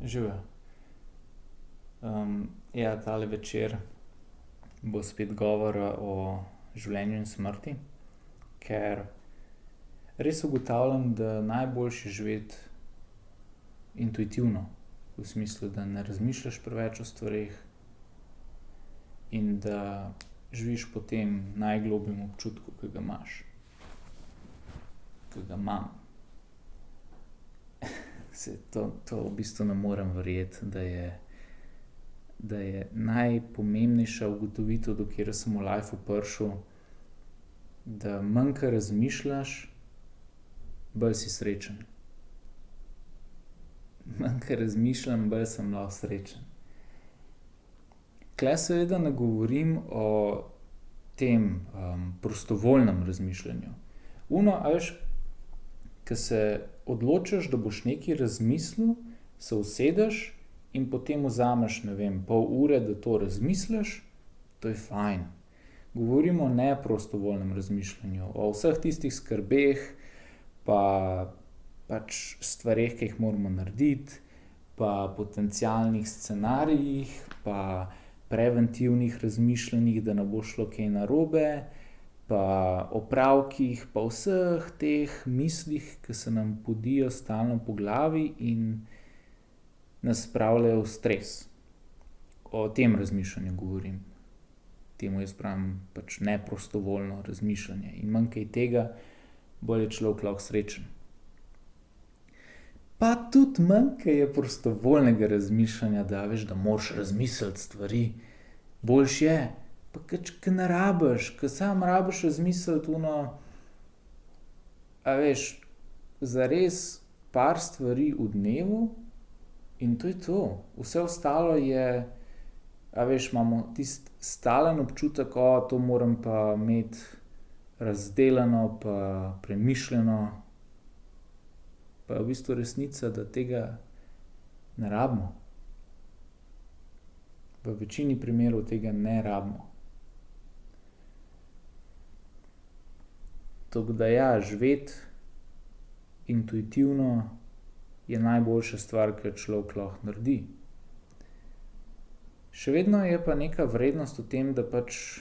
Živijo. Ja, tale večer bo spet govora o življenju in smrti, ker res ugotavljam, da najboljše je živeti intuitivno. V smislu, da ne razmišljaš preveč o stvareh in da živiš po tem najglobjem občutku, ki ga imaš. Ki ga imam. Saj to v bistvu ne morem verjeti, da je najpomembnejša ugotovitev, do katere sem v lifeu prišel, da manj ko razmišljaš, bolj si srečen. Manj ko razmišljam, bolj sem lahko srečen. Tule seveda ne govorim o tem, prostovoljnem razmišljanju. A veš, ke se odločiš, da boš nekaj razmislil, se usedeš in potem vzameš, ne vem, pol ure, da to razmisliš, to je fajn. Govorimo o neprostovoljnem razmišljanju, o vseh tistih skrbeh pa pač stvareh, ki jih moramo narediti, pa potencialnih scenarijih, pa preventivnih razmišljanjih, da ne bo šlo kaj narobe, pa opravkih, pa vseh teh mislih, ke se nam podijo stalno po glavi in nas spravljajo v stres. O tem razmišljanju govorim. Temu jaz pravim pač neprostovoljno razmišljanje. In manj ko je tega, bolj je človek lahko srečen. Pa tudi manj, ko je prostovoljnega razmišljanja, da veš, da moraš razmisliti stvari. Boljše je, pa ke ne rabiš, ke samo rabiš razmisliti a veš, zares par stvari v dnevu in to je to. Vse ostalo je, a veš, imamo tisti stalen občutek, to moram pa imeti razdelano pa premišljeno. Pa je v bistvu resnica, da tega ne rabimo. V večini primerov tega ne rabimo. Tako da ja, živeti intuitivno je najboljša stvar, ke jo človek lahko naredi. Še vedno je pa neka vrednost v tem, da pač,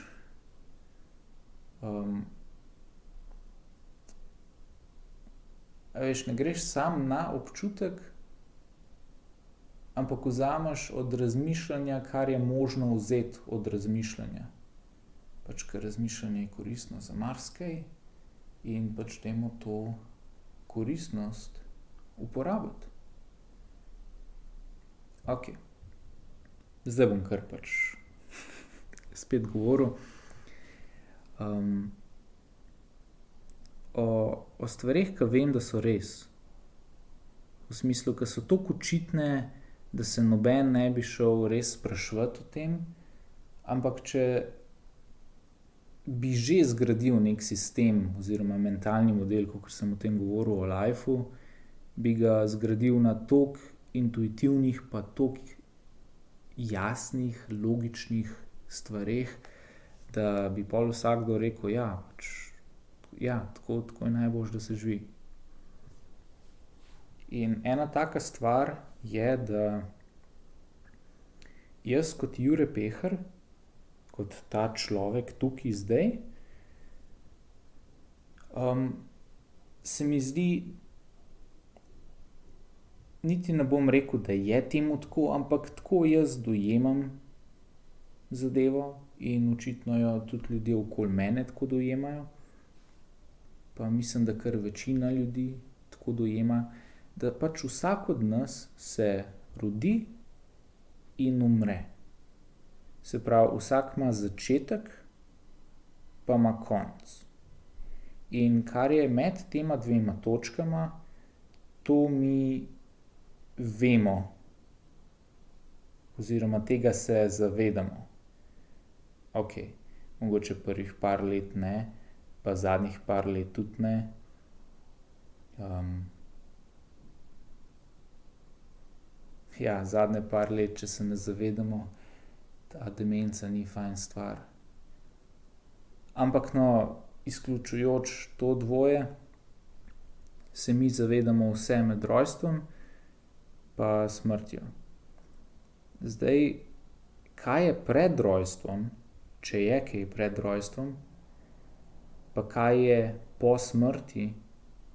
a veš, ne greš samo na občutek, ampak vzameš od razmišljanja, kar je možno vzeti od razmišljanja. Pač ker razmišljanje je koristno za marsikaj in pač dajmo to koristnost uporabiti. Okej. Zdaj bom kar pač spet govoril. O stvareh, ke vem, da so res. V smislu, ke so toliko očitne, da se noben ne bi šel res spraševat o tem, ampak če bi že zgradil neki sistem oziroma mentalni model, kakor sem o tem govoril o lifeu, bi ga zgradil na toliko intuitivnih pa toliko jasnih, logičnih stvareh, da bi pol vsakdo rekel, ja, pač, ja, tako je najboljše, da se živi. In ena taka stvar je, da jaz kot Jure Pehar, kot ta človek tukaj zdaj, se mi zdi, niti ne bom rekel, da je temu tako, ampak tako jaz dojemam zadevo in očitno jo tudi ljudje okoli mene tako dojemajo. Pa mislim, da kar večina ljudi tako dojema, da pač vsak od nas se rodi in umre. Se pravi, vsak ima začetek pa ima konec. In kar je med tema dvema točkama, to mi vemo oziroma tega se zavedamo. Okej, mogoče prvih par let ne, pa zadnjih par let tudi ne. Ja, zadnje par let, če se ne zavedamo, ta demenca ni fajn stvar. Ampak no, izključujoč to dvoje, se mi zavedamo vse med rojstvom pa smrtjo. Zdaj, kaj je pred rojstvom, če je kaj pred rojstvom, pa kaj je po smrti,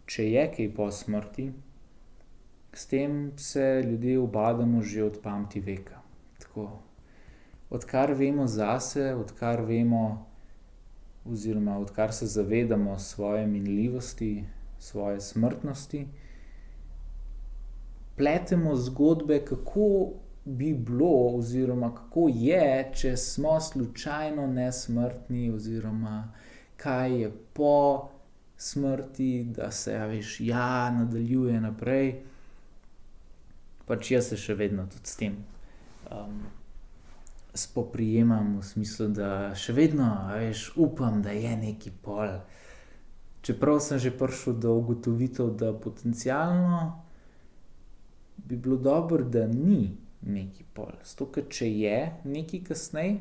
če je kaj po smrti, s tem se ljudje ubadamo že od pameti veka. Tako, odkar vemo zase, odkar vemo oziroma odkar se zavedamo svoje minljivosti, svoje smrtnosti, pletemo zgodbe, kako bi bilo oziroma kako je, če smo slučajno nesmrtni, oziroma kaj je po smrti, da se, nadaljuje naprej. Pač jaz se še vedno tudi s tem spoprijemam, v smislu, da še vedno, upam, da je neki pol. Čeprav sem že prišel do ugotovitev, da potencialno bi bilo dobro, da ni neki pol. Zato, ker če je neki kasneje,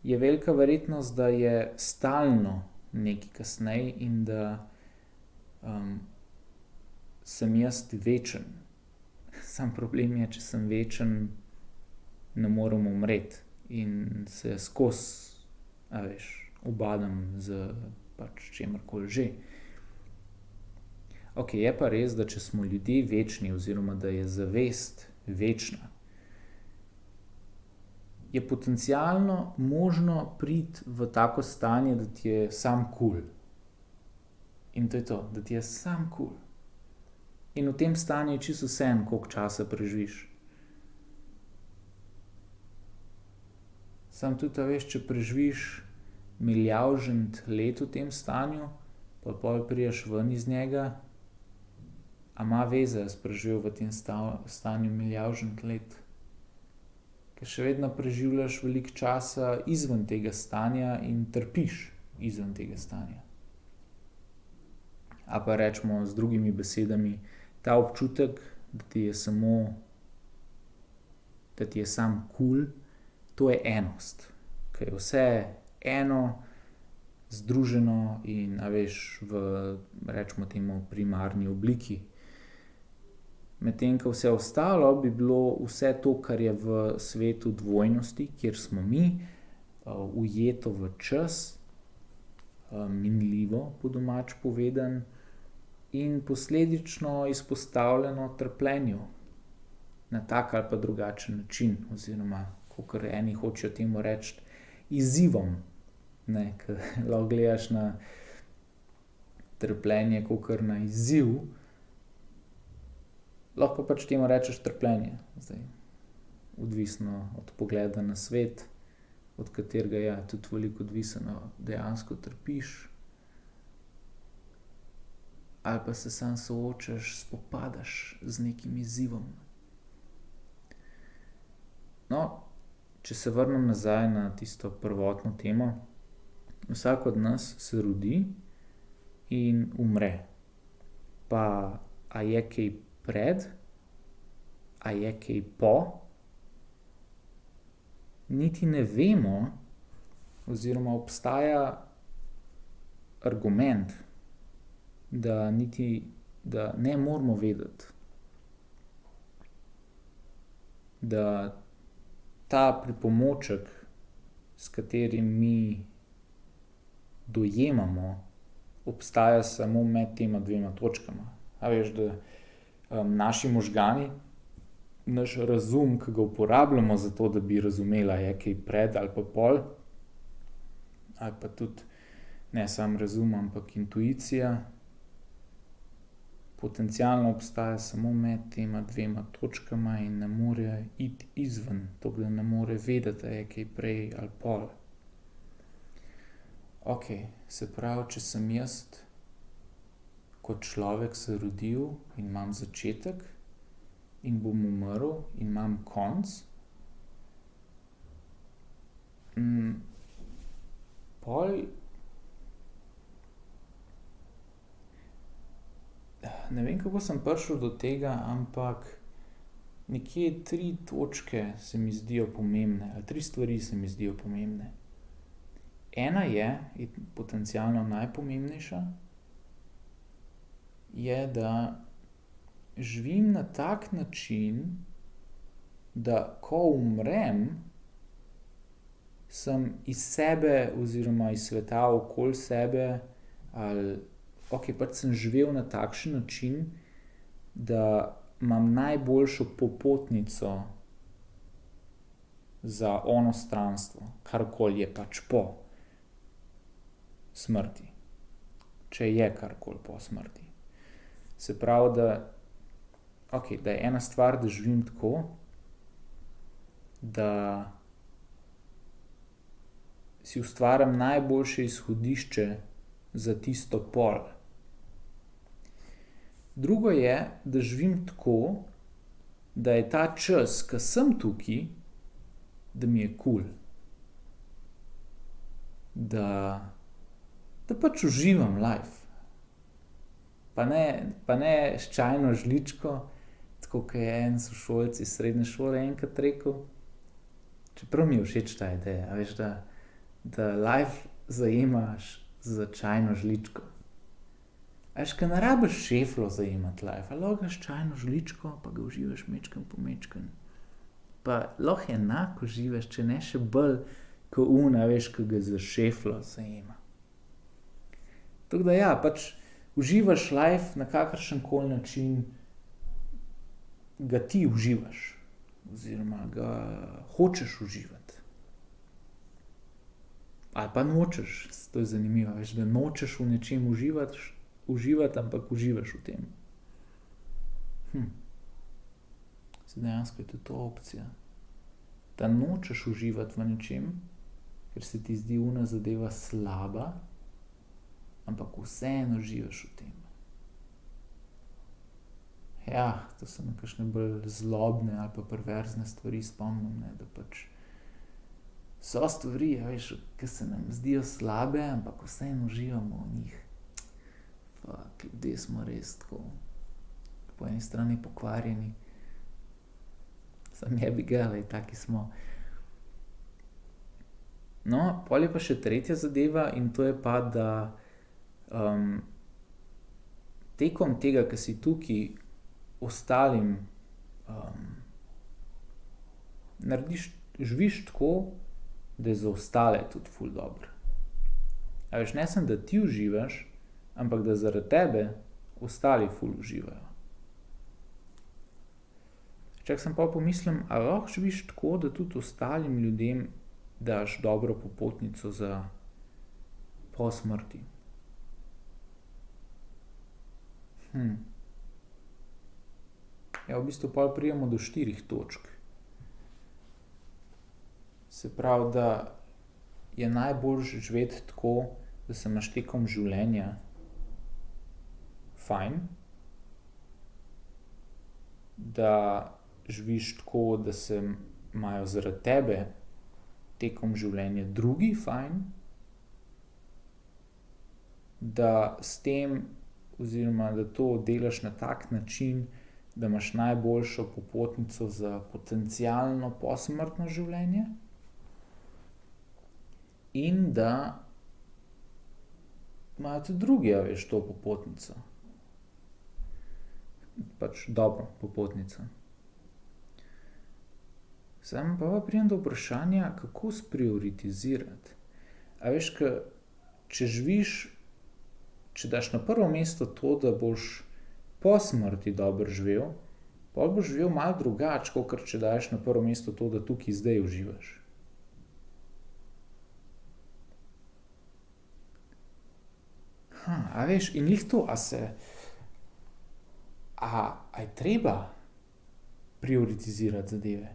je velika verjetnost, da je stalno neki kasneje in da sem jaz večen. Sam problem je, če sem večen, ne morem umreti in se skozi, ubadam z pač čemerkoli že. Okej, je pa res, da če smo ljudje večni oziroma da je zavest večna, je potencialno možno priti v tako stanje, da ti je samo kul. In to je to, da ti je samo kul. In v tem stanju je čisto vseeno, koliko časa preživiš. Samo tudi, če preživiš milijavžent let v tem stanju, pa pol prideš ven iz njega, a ima veze, a si preživel v tem stanju milijavžent let? Ker še vedno preživljaš veliko časa izven tega stanja in trpiš izven tega stanja. A pa recimo z drugimi besedami, ta občutek, da ti je samo kul, to je enost. Ke je vse eno, združeno in, v, recimo temu, primarni obliki. Medtem ko vse ostalo bi bilo vse to, kar je v svetu dvojnosti, kjer smo mi, ujeto v čas, minljivo, po domače povedano, in posledično izpostavljeno trpljenju na tak ali pa drugačen način, oziroma kakor eni hočejo temu reči, izzivom, ne, ke lahko gledaš na trpljenje kakor na izziv, lahko pa pač temu rečeš trpljenje. Zdaj, odvisno od pogleda na svet, od katerega je tudi veliko odvisno, dejansko trpiš ali pa se samo soočaš, spopadaš z nekim izzivom. No, če se vrnem nazaj na tisto prvotno temo, vsak od nas se rodi in umre. Pa a je kaj pred, a je kaj po, niti ne vemo, oziroma obstaja argument, da ne moramo vedeti. Da ta pripomoček, s katerim mi dojemamo, obstaja samo med tema dvema točkama. Da naši možgani, naš razum, ki ga uporabljamo za to, da bi razumeli, a je kaj pred ali pa pol, ali pa tudi ne samo razum, ampak intuicija, potencialno obstaja samo med tema dvema točkama in ne more iti izven, tako da ne more vedeti, a je kaj prej ali pol. Okej, se pravi, če sem jaz kot človek se rodil in imam začetek in bom umrl in imam konec, pol ne vem, kako sem prišel do tega, ampak nekje 3 točke se mi zdijo pomembne, ali 3 stvari se mi zdijo pomembne. Ena je, in potencialno najpomembnejša, je, da živim na tak način, da ko umrem, sem iz sebe oziroma iz sveta okoli sebe ali pač sem živel na takšen način, da imam najboljšo popotnico za onostranstvo, karkoli je pač po smrti. Če je karkoli po smrti. Se pravi, da je ena stvar, da živim tako, da si ustvarim najboljše izhodišče za tisto pol. Drugo je, da živim tako, da je ta čas, ko sem tukaj, da mi je kul. Da pač uživam life. Pa ne s čajno žličko, tako kot je en sošolec iz srednje šole enkrat rekel. Čeprav mi je všeč ta ideja, a veš, da life zajemaš z čajno žličko. A veš, ko ne rabiš šeflo zajemati life, a lahko s čajno žličko, pa ga uživaš mečken po mečken. Pa lahko enako uživaš, če ne še bolj, ko veš, ko ga za šeflo zajema. Tako da ja, pač uživaš life na kakršenkoli način, ga ti uživaš. Oziroma ga hočeš uživati. Ali pa nočeš, to je zanimivo, veš, da nočeš v nečem uživati, ampak uživaš v tem. Dejansko je tudi to opcija. Da nočeš uživati v nečem, ker se ti zdi ona zadeva slaba, ampak vseeno uživaš v tem. Ja, to so me kakšne bolj zlobne ali pa perverzne stvari spomnim, ne, da pač so stvari, veš, ki se nam zdijo slabe, ampak vseeno uživamo v njih. Fak, ljudje smo res tako po eni strani pokvarjeni. Sam jebi ga, lej, taki smo. No, pol je pa še tretja zadeva in to je pa, da tekom tega, ki si tukaj, ostalim živiš tako, da je za ostale tudi ful dobro. A veš, ne samo, da ti uživaš, ampak da zaradi tebe ostali ful uživajo. Čak sem pa pomislim, a lahko živiš tako, da tudi ostalim ljudem daš dobro popotnico za po smrti. Ja, v bistvu pol pridemo do 4 točk. Se pravi, da je najboljše živeti tako, da se imaš tekom življenja fajn, da živiš tako, da se imajo zaradi tebe tekom življenja drugi fajn, da s tem oziroma da to delaš na tak način, da imaš najboljšo popotnico za potencialno posmrtno življenje in da imajo tudi drugi, a veš, to popotnico. Pač dobro popotnico. Sam pa pridem do vprašanja, kako sprioritizirati. A veš, če živiš, če daš na prvo mesto to, da boš po smrti dobro živel, pol boš živel malo drugače, kakor če daš na prvo mesto to, da tukaj zdaj uživaš. A veš, in glih to, a je treba prioritizirati zadeve?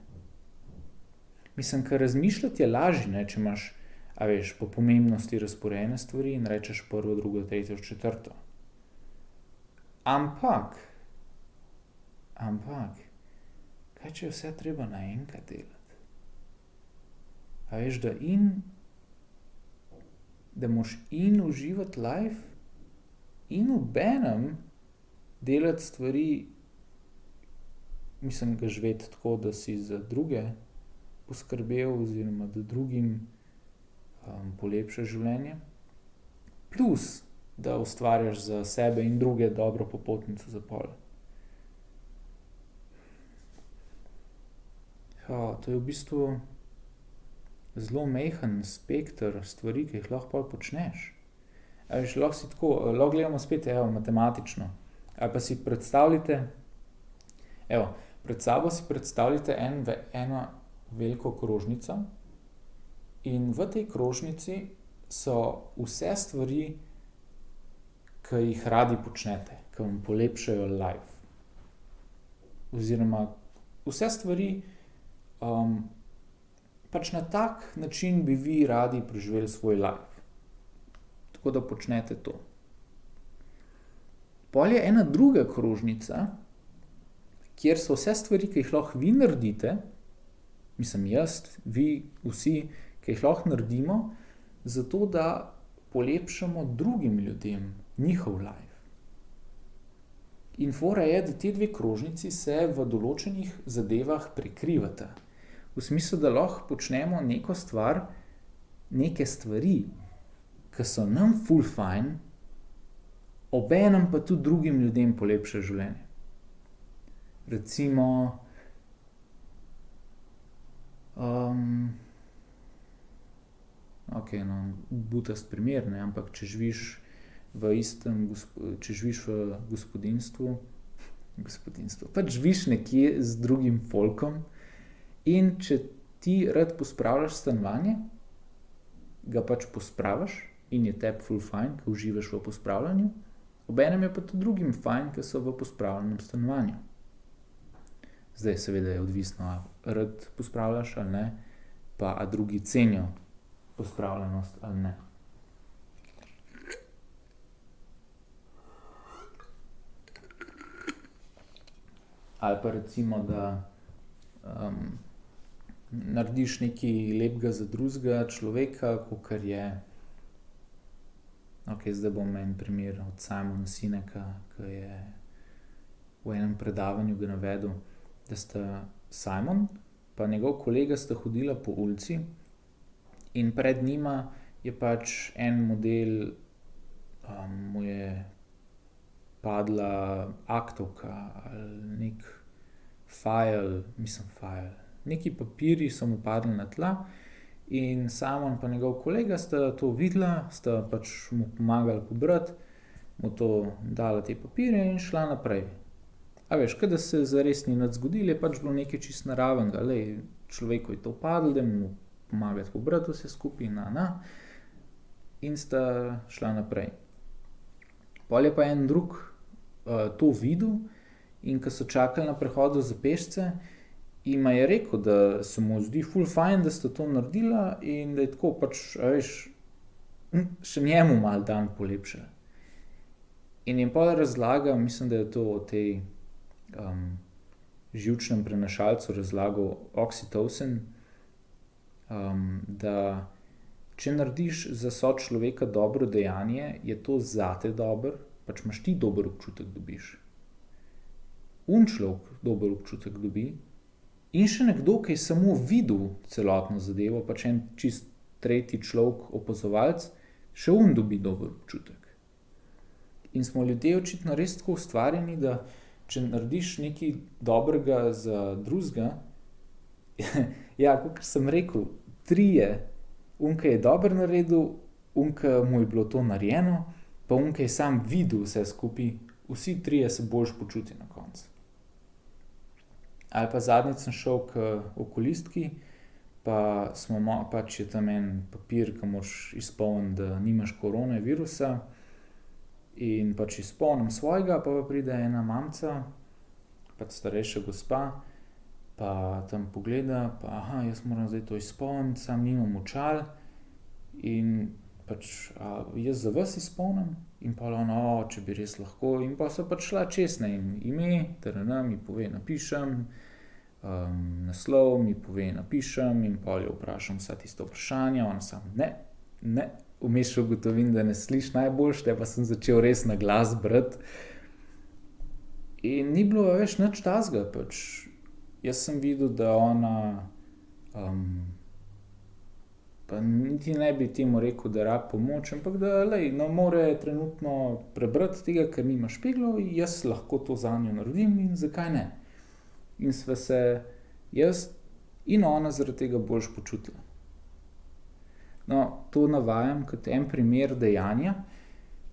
Mislim, ker razmišljati je lažje, ne, če imaš, a veš, po pomembnosti razporejene stvari in rečeš prvo, drugo, tretjo, četrto. Ampak, kaj če je vse treba naenkrat delati? A veš, da moraš in uživati life in obenem delati stvari, mislim, ga živeti tako, da si za druge poskrbel oziroma da drugim polepšaš življenje. Plus, da ustvarjaš za sebe in druge dobro popotnico za pol. To je v bistvu zelo majhen spekter stvari, ki jih lahko pol počneš. A veš, lahko si tako, lahko gledamo spet, matematično. Ali pa si predstavljate, pred sabo si predstavljate eno veliko krožnico in v tej krožnici so vse stvari, ki jih radi počnete, ki vam polepšajo life. Oziroma vse stvari, pač na tak način bi vi radi preživeli svoj life. Tako da počnete to. Pol je ena druga krožnica, kjer so vse stvari, ki jih lahko vi naredite, mislim jaz, vi, vsi, ki jih lahko naredimo, zato da polepšamo drugim ljudem njihov life. In fora je, da te dve krožnici se v določenih zadevah prekrivata. V smislu, da lahko počnemo neko stvar, neke stvari, ki so nam ful fajn, obenem pa tudi drugim ljudem polepša življenje. Recimo, butast primer, ne, ampak če živiš v gospodinjstvu, pač živiš nekje z drugim folkom in če ti rad pospravljaš stanovanje, ga pač pospraviš in je tebi ful fajn, ke uživaš v pospravljanju, obenem je pa tudi drugim fajn, ke so v pospravljenem stanovanju. Zdaj seveda je odvisno, a rad pospravljaš ali ne, pa a drugi cenijo pospravljenost ali ne. Ali pa recimo, da narediš nekaj lepega za drugega človeka, kakor je, zdaj bom en primer od Simona Sineka, ke je v enem predavanju ga navedel, da sta Simon pa njegov kolega sta hodila po ulici in pred njima je pač en model, mu je padla aktovka ali neki fajl, neki papirji so mu padli na tla in Simon pa njegov kolega sta to videla, sta pač mu pomagali pobrati, mu to dala te papirje in šla naprej. A veš, ke da se zares ni nič zgodilo, je pač bilo nekaj čisto naravnega, človeku je to padlo, da mu pomagati pobrati vse skupaj, in sta šla naprej. Pol je pa en drug to videl in ke so čakali na prehodu za pešce, jima je rekel, da se mu zdi ful fajn, da sta to naredila in da je tako pač, a veš, še njemu malo dan polepšala. In jim pol razlagal, mislim, da je to o tej živčnem prenašalcu razlagal oksitocin, da če narediš za sočloveka dobro dejanje, je to zate dobro, pač imaš ti dober občutek dobiš. Človek dober občutek dobi in še nekdo, ki je samo videl celotno zadevo, pač en čist tretji človek, opazovalec, še dobi dober občutek. In smo ljudje očitno res tako ustvarjeni, da če narediš nekaj dobrega za drugega, kakor sem rekel, trije, ke je dobro naredil, ke mu je bilo to narejeno, pa ke je sam videl vse skupaj, vsi trije se boljše počutijo na koncu. Ali pa zadnjič sem šel k okulistki, pa pač je tam en papir, ke moraš izpolniti, da nimaš koronavirusa, in pač izpolnim svojega, pa pride ena mamica, pač starejša gospa, pa tam pogleda, pa jaz moram zdaj to izpolniti, samo nimam očal in pač, jaz za vas izpolnim? In pol ona, če bi res lahko, in pol so pač šla čez, ne, in ime, mi pove, napišem, naslov mi pove, napišem, in pol jo vprašam vsa tista vprašanja, ona samo ne, vmes še ugotovim, da ne sliši najboljše, te pa sem začel res na glas brati. In ni bilo, veš, nič takega, pač. Jaz sem videl, da ona, pa niti ne bi temu rekel, da rabi pomoč, ampak da, ne more trenutno prebrati tega, ker nima špeglov, jaz lahko to zanjo naredim in zakaj ne. In sva se jaz in ona zaradi tega boljš počutila. No, to navajam kot en primer dejanja,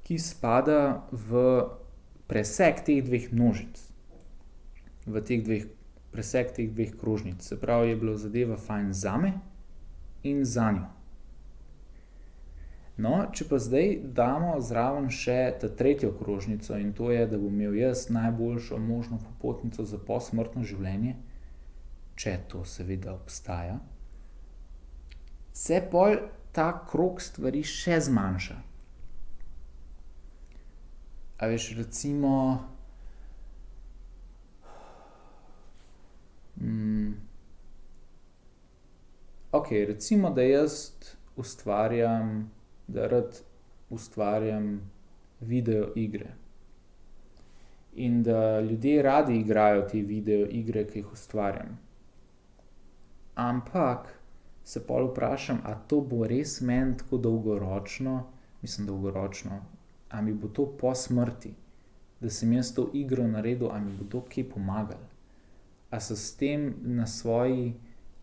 ki spada v presek teh dveh množic, presek teh dveh krožnic. Se pravi, je bila zadeva fajn zame in zanjo. No, če pa zdaj damo zraven še ta tretjo krožnico in to je, da bom imel jaz najboljšo možno popotnico za posmrtno življenje, če to seveda obstaja, se pol ta krog stvari še zmanjša. A veš, recimo, recimo, da jaz rad ustvarjam video igre. In da ljudje radi igrajo te video igre, ki jih ustvarjam. Ampak se pol vprašam, a to bo res meni tako dolgoročno, a mi bo to po smrti, da sem jaz to igro naredil, a mi bo to kje pomagalo? A sem s tem na svoji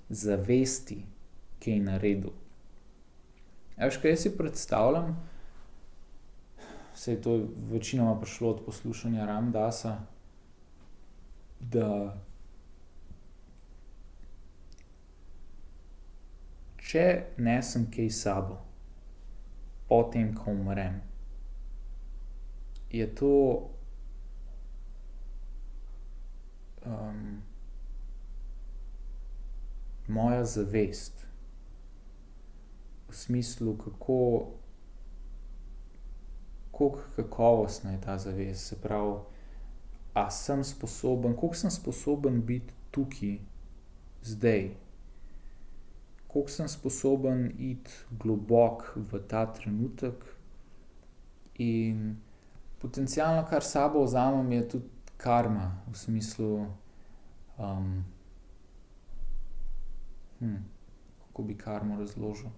zavesti kaj naredil? A veš, kaj jaz si predstavljam, saj to je večinoma prišlo od poslušanja Ram Dass'a, da če nesem kaj s sabo, potem, ko umrem, je to moja zavest. V smislu, koliko kakovostna je ta zavest. Se pravi, koliko sem sposoben biti tukaj, zdaj. Koliko sem sposoben iti globoko v ta trenutek in potencialno, kar s sabo vzamem, je tudi karma, v smislu, kako bi karmo razložil.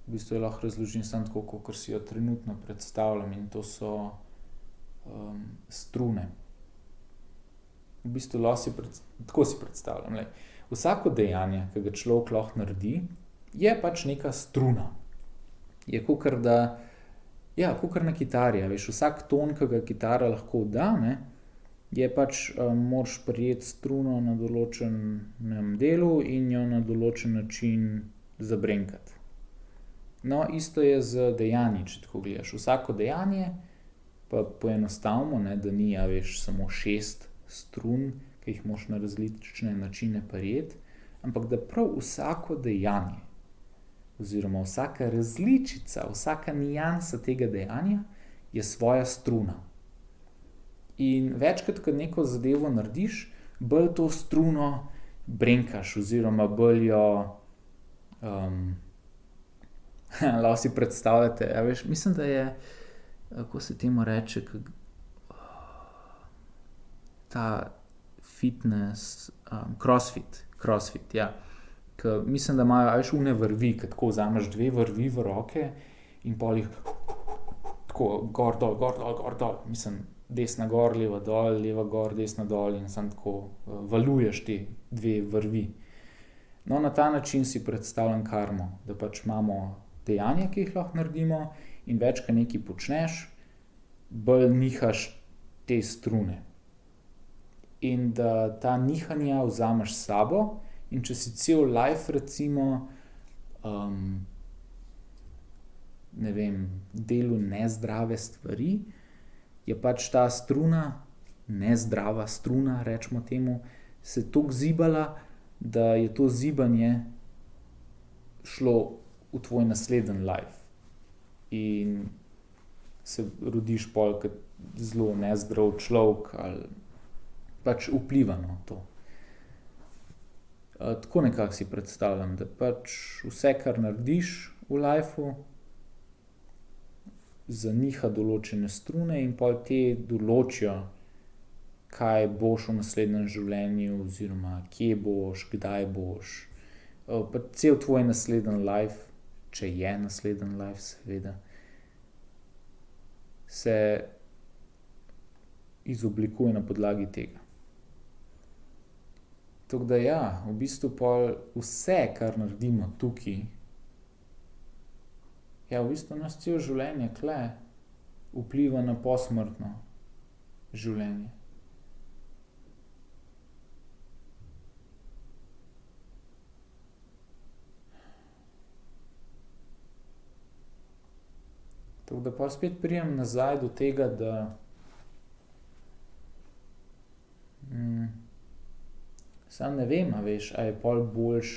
V bistvu jo lahko razložim samo tako, kakor si jo trenutno predstavljam, in to so strune. V bistvu tako si predstavljam, glej. Vsako dejanje, ki ga človek lahko naredi, je pač neka struna. Je kakor na kitari, a veš, vsak ton, ki ga kitara lahko da, ne, je pač, moraš prijeti struno na določenem delu in jo na določen način zabrenkati. No, isto je z dejanji, če tako gledaš. Vsako dejanje, pa poenostavimo, ne, da ni, a veš, samo 6 strun, ki jih moraš na različne načine prijeti, ampak da prav vsako dejanje oziroma vsaka različica, vsaka niansa tega dejanja je svoja struna. In večkrat, ko neko zadevo narediš, bolj to struno brenkaš oziroma bolj jo, lahko si predstavljate, a veš, mislim, da je, kako se temu reče, ta fitness, crossfit, ja. Ke mislim, da imajo, a veš, one vrvi, ke tako vzameš 2 vrvi v roke in pol jih tako gor, dol, gor, dol, gor, dol. Mislim, desna gor, leva dol, leva gor, desna dol in samo tako valuješ te 2 vrvi. No, na ta način si predstavljam karmo, da pač imamo dejanja, ki jih lahko naredimo, in več, ke nekaj počneš, bolj nihaš te strune. In da ta nihanja vzameš s sabo, in če si cel life recimo, ne vem, delal nezdrave stvari, je pač ta struna, nezdrava struna, recimo temu, se toliko zibala, da je to zibanje šlo v tvoj naslednji life. In se rodiš pol kot zelo nezdrav človek ali pač vpliva na to. Tako nekako si predstavljam, da pač vse, kar narediš v lifeu, zaniha določene strune in pol te določijo, kaj boš v naslednjem življenju oziroma kje boš, kdaj boš. Pa cel tvoj naslednji life, če je naslednji life, seveda, se izoblikuje na podlagi tega. Tako da ja, v bistvu pol vse, kar naredimo tukaj, ja, v bistvu nas celo življenje tule vpliva na posmrtno življenje. Tako da pa spet pridem nazaj do tega, da sam ne vem, a veš, a je pol boljš,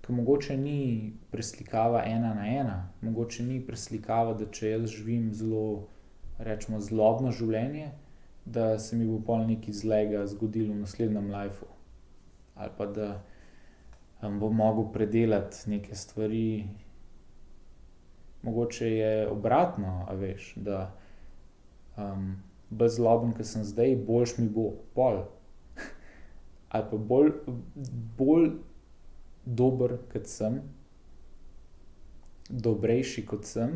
ker mogoče ni preslikava 1:1, mogoče ni preslikava, da če jaz živim zelo, recimo, zlobno življenje, da se mi bo pol nekaj zlega zgodilo v naslednjem lifeu. Ali pa da bom mogel predelati neke stvari. Mogoče je obratno, a veš, da bolj zloben, ke sem zdaj, boljše mi bo pol. Ali pa bolj dober, kot sem, dobrejši, kot sem,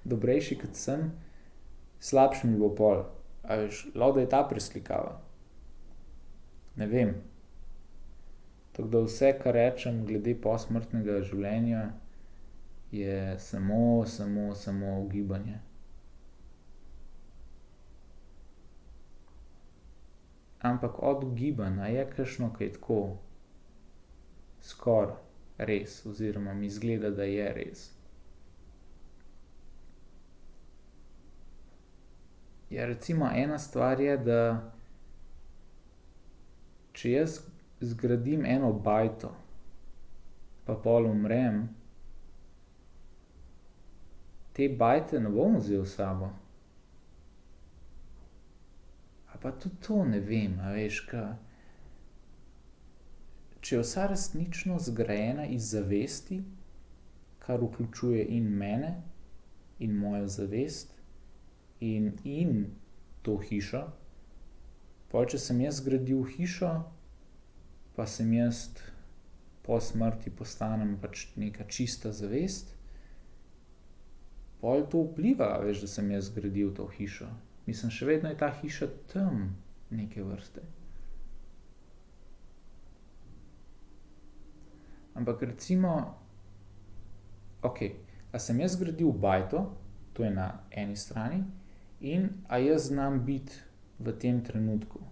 dobrejši, kot sem, slabše mi bo pol. A veš, lahko da je ta preslikava. Ne vem. Tako da vse, kar rečem glede posmrtnega življenja, je samo ugibanje. Ampak od ugibanj, a je kakšno, ke je tako skoraj res, oziroma mi izgleda, da je res? Ja, recimo ena stvar je, da če jaz zgradim eno bajto, pa pol umrem, te bajte ne bom vzel s sabo. A pa tudi to ne vem, a veš, če je vsa resnično zgrajena iz zavesti, kar vključuje in mene in mojo zavest in to hišo, pol če sem jaz zgradil hišo, pa sem jaz po smrti postanem pač neka čista zavest, pol to vpliva, a veš, da sem jaz zgradil to hišo. Mislim, še vedno je ta hiša tam neke vrste. Ampak recimo, okej, a sem jaz zgradil bajto, to je na eni strani, in a jaz znam biti v tem trenutku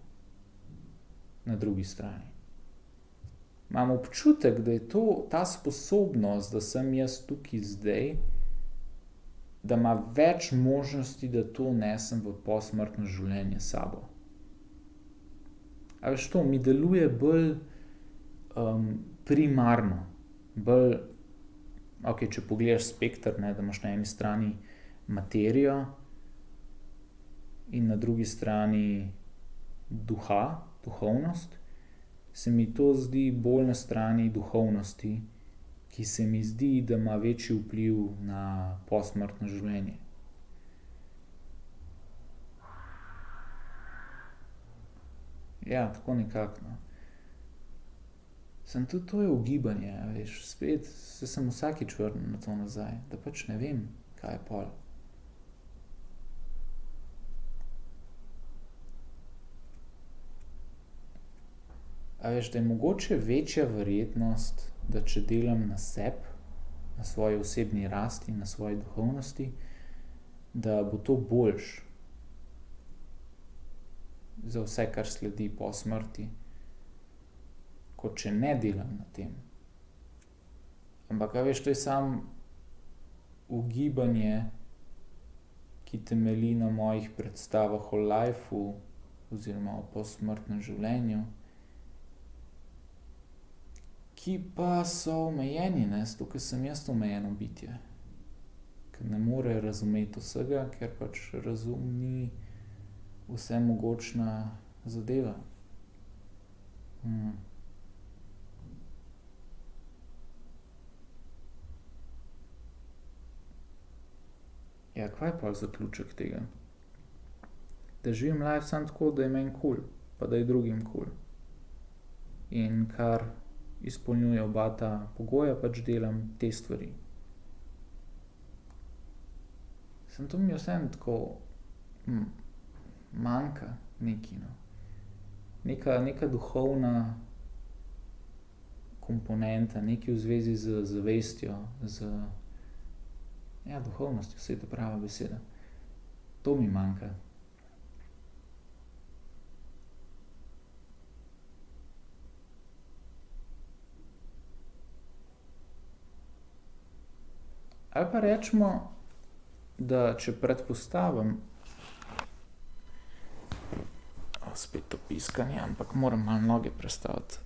na drugi strani. Imam občutek, da je to ta sposobnost, da sem jaz tukaj zdaj, da ima več možnosti, da to nesem v posmrtno življenje s sabo. A veš, to mi deluje bolj primarno, bolj, okej, če pogledaš spekter, ne, da imaš na eni strani materijo in na drugi strani duha, duhovnost, se mi to zdi bolj na strani duhovnosti, ki se mi zdi, da ima večji vpliv na posmrtno življenje. Ja, tako nekako, no. Samo tudi to je ugibanje, a veš, spet, saj sem vsakič vrnil na to nazaj, da pač ne vem, kaj je pol. A veš, da je mogoče večja verjetnost, da če delam na sebi, na svoji osebni rasti, na svoji duhovnosti, da bo to boljše za vse, kar sledi po smrti, kot če ne delam na tem. Ampak, a veš, to je samo ugibanje, ki temelji na mojih predstavah o lifeu oziroma o posmrtnem življenju, ki pa so omejeni, ne, zato ker sem jaz omejeno bitje. Ker ne more razumeti vsega, ker pač razum ni vsemogočna zadeva. Ja, kaj je pol zaključek tega? Da živim life samo tako, da je meni kul, pa da je drugim kul. In kar izpolnjuje oba ta pogoja, pač delam te stvari. Samo to mi vseeno tako manjka. Nekaj, no. Neka duhovna komponenta, nekaj v zvezi z zavestjo, duhovnostjo, saj je to prava beseda. To mi manjka. Ali pa rečemo, da če predpostavim, spet to piskanje, ampak moram malo noge prestaviti.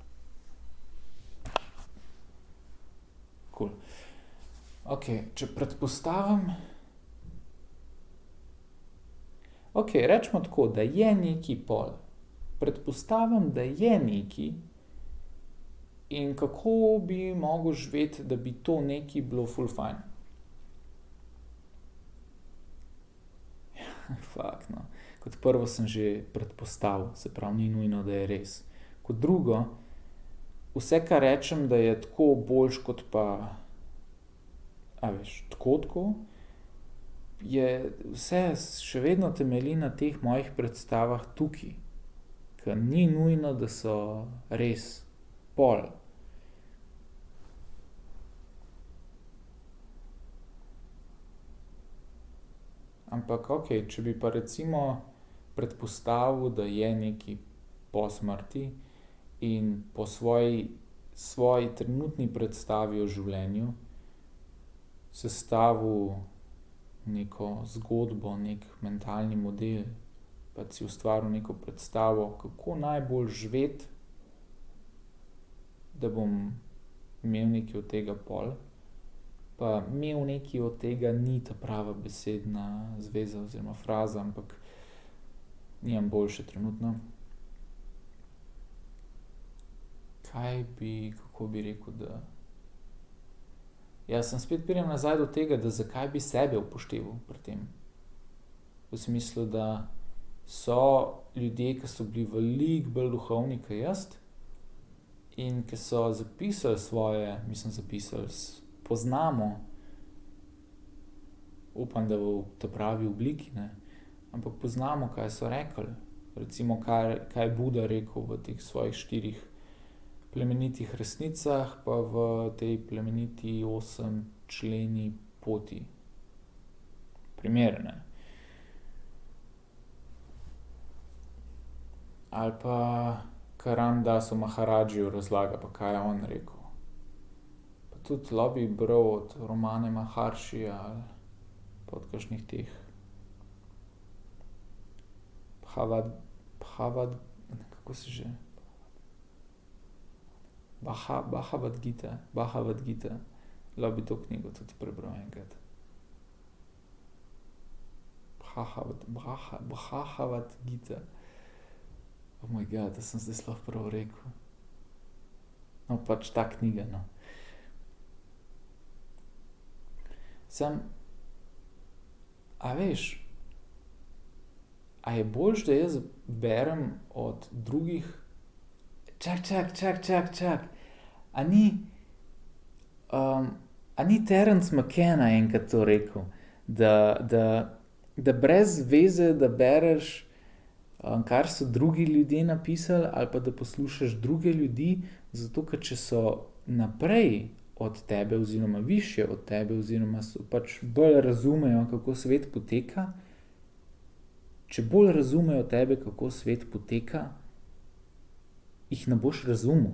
Cool. Okej, če predpostavim, rečemo tako, da je neki pol. Predpostavim, da je neki in kako bi mogel živeti, da bi to neki bilo ful fajn. Fak, no. Kot prvo sem že predpostavil, se pravi, ni nujno, da je res. Kot drugo, vse, kar rečem, da je tako boljš kot pa, tako, je vse še vedno temelji na teh mojih predstavah tukaj. Ker ni nujno, da so res pol. Ampak če bi pa recimo predpostavil, da je nekaj po smrti in po svoji trenutni predstavi o življenju sestavil neko zgodbo, neki mentalni model, pa si ustvaril neko predstavo, kako najbolj živeti, da bom imel nekaj od tega pol, pa imel nekaj od tega ni ta prava besedna zveza oziroma fraza, ampak nimam boljše trenutno. Kako bi rekel, da... Sem spet pridem nazaj do tega, da zakaj bi sebe upošteval pri tem. V smislu, da so ljudje, ki so bili veliko bolj duhovni kot jaz in ki so zapisali svoje, poznamo, upam, da v ta pravi obliki, ne, ampak poznamo, kaj so rekli. Recimo, kaj je Buda rekel v teh svojih 4 plemenitih resnicah, pa v tej plemeniti 8 členi poti. Primer, ne. Ali pa kar Ram Dass o Maharadžiju razlaga, pa kaj je on rekel. Pa tudi lahko bi bral od Ramana Maharšija ali pa od kakšnih teh kako se že? Bhagavad Gita. Lahko bi to knjigo tudi prebral enkrat. Bhagavad Gita. Oh moj god, da sem zdaj sploh prav rekel. No, pač ta knjiga, no. A veš, a je boljše, da jaz berem od drugih? Čak. A ni Terence McKenna enkrat to rekel? Da brez veze, da bereš, kar so drugi ljudje napisali, ali pa da poslušaš druge ljudi, zato ker če so naprej od tebe oziroma višje od tebe oziroma so pač bolj razumejo, kako svet poteka, če bolj razumejo tebe, kako svet poteka, jih ne boš razumel.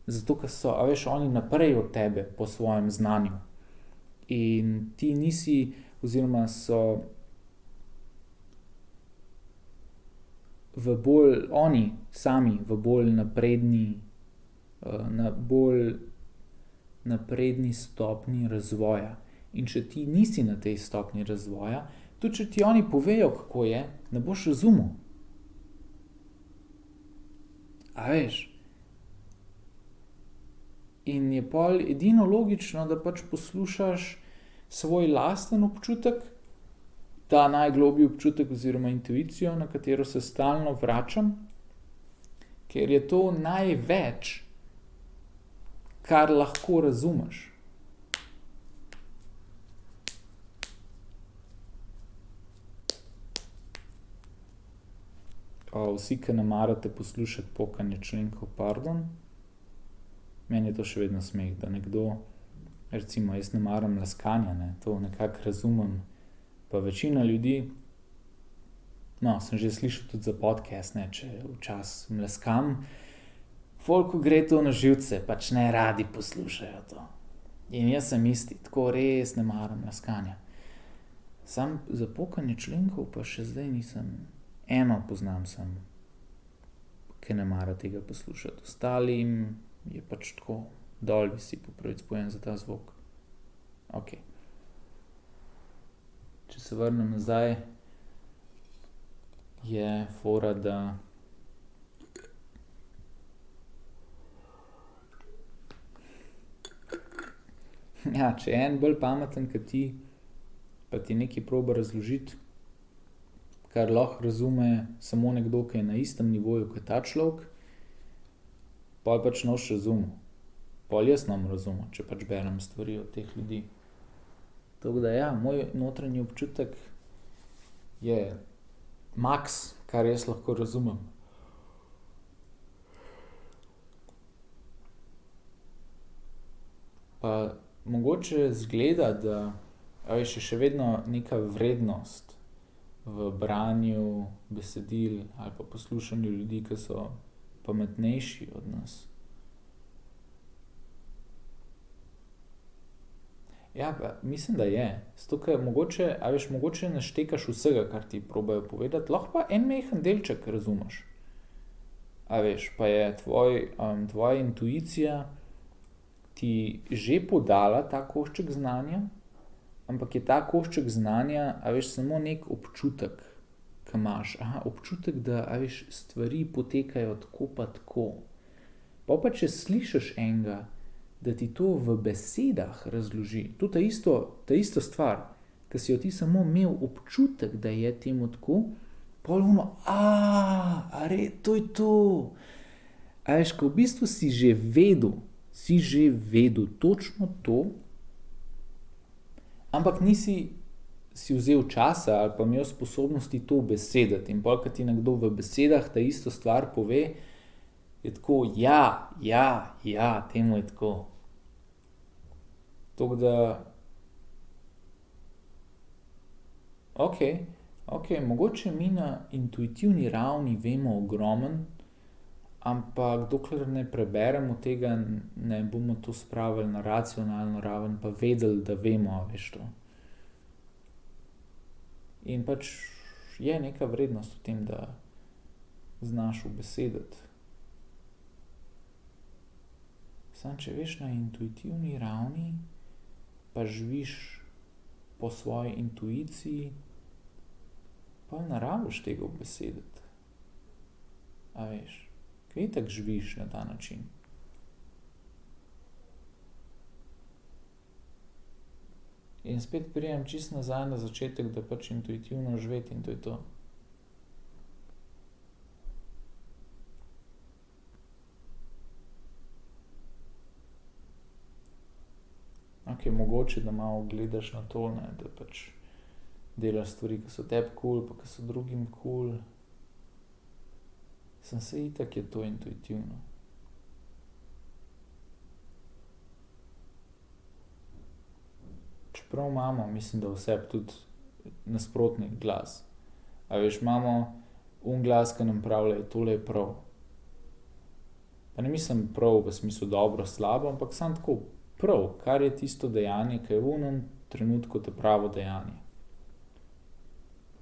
Zato, ker so, oni naprej od tebe po svojem znanju. In ti nisi, oziroma so oni sami v bolj napredni stopnji razvoja. In če ti nisi na tej stopnji razvoja, tudi če ti oni povejo, kako je, ne boš razumel. A veš? In je pol edino logično, da pač poslušaš svoj lasten občutek, ta najgloblji občutek oziroma intuicijo, na katero se stalno vračam, ker je to največ, kar lahko razumeš. vsi, ki ne marate poslušati pokanje členkov, pardon. Meni je to še vedno smeh, da nekdo, recimo jaz ne maram laskanja, ne, to nekako razumem. Pa večina ljudi, no, sem že slišal tudi za podcast, ne, če včasih laskam, folku gre to na živce, pač ne radi poslušajo to. In jaz sem isti, tako res ne maram laskanja. Sam za pokanje členkov pa še zdaj nisem, eno poznam sem, ki ne mara tega poslušati. Ostalim je pač tako, dol visi po pravici povedano za ta zvok. Okej. Če se vrnem nazaj, je fora, da ja, če je en bolj pameten kot ti, pa ti nekaj proba razložiti, kar lahko razume samo nekdo, ki je na istem nivoju kot ta človek, pol pač ne boš razumel. Pol jaz ne bom razumel, če pač berem stvari od teh ljudi. Tako da ja, moj notranji občutek je maks, kar jaz lahko razumem. Pa mogoče izgleda, da je še vedno neka vrednost v branju besedil ali pa poslušanju ljudi, ki so pametnejši od nas. Ja, pa mislim, da je. Zato, ker mogoče, mogoče ne štekaš vsega, kar ti probajo povedati, lahko pa en majhen delček razumeš. Pa je tvoja intuicija ti že podala ta košček znanja, ampak je ta košček znanja, samo neki občutek, ki imaš. Občutek, da, stvari potekajo tako pa tako. Pol pa če slišiš enega, da ti to v besedah razloži, to ta isto stvar, ki si jo ti samo imel občutek, da je temu tako, pol ono, to je to. Ko v bistvu si že vedel točno to, ampak nisi si vzel časa ali pa imel sposobnosti to besediti. In pol, ko ti nekdo v besedah ta isto stvar pove, je tako, ja, temu je tako. Tako da, okej, mogoče mi na intuitivni ravni vemo ogromno, ampak dokler ne preberemo tega, ne bomo to spravili na racionalno raven, pa vedeli, da vemo, to. In pač je neka vrednost v tem, da znaš ubesediti. Samo če veš na intuitivni ravni, pa živiš po svoji intuiciji, pa ne rabiš tega ubesediti. Ker itak živiš na ta način. In spet pridem čisto nazaj na začetek, da pač intuitivno živeti in to je to. Mogoče, da malo gledaš na to, ne, da pač delaš stvari, ki so tebi kul, pa ki so drugim kul. Saj itak je to intuitivno. Čeprav imamo, mislim, da v sebi tudi nasprotni glas. Imamo glas, ki nam pravi, tole je prav. Pa ne mislim prav v smislu dobro, slabo, ampak samo tako prav, kar je tisto dejanje, ki je v onem trenutku ta pravo dejanje.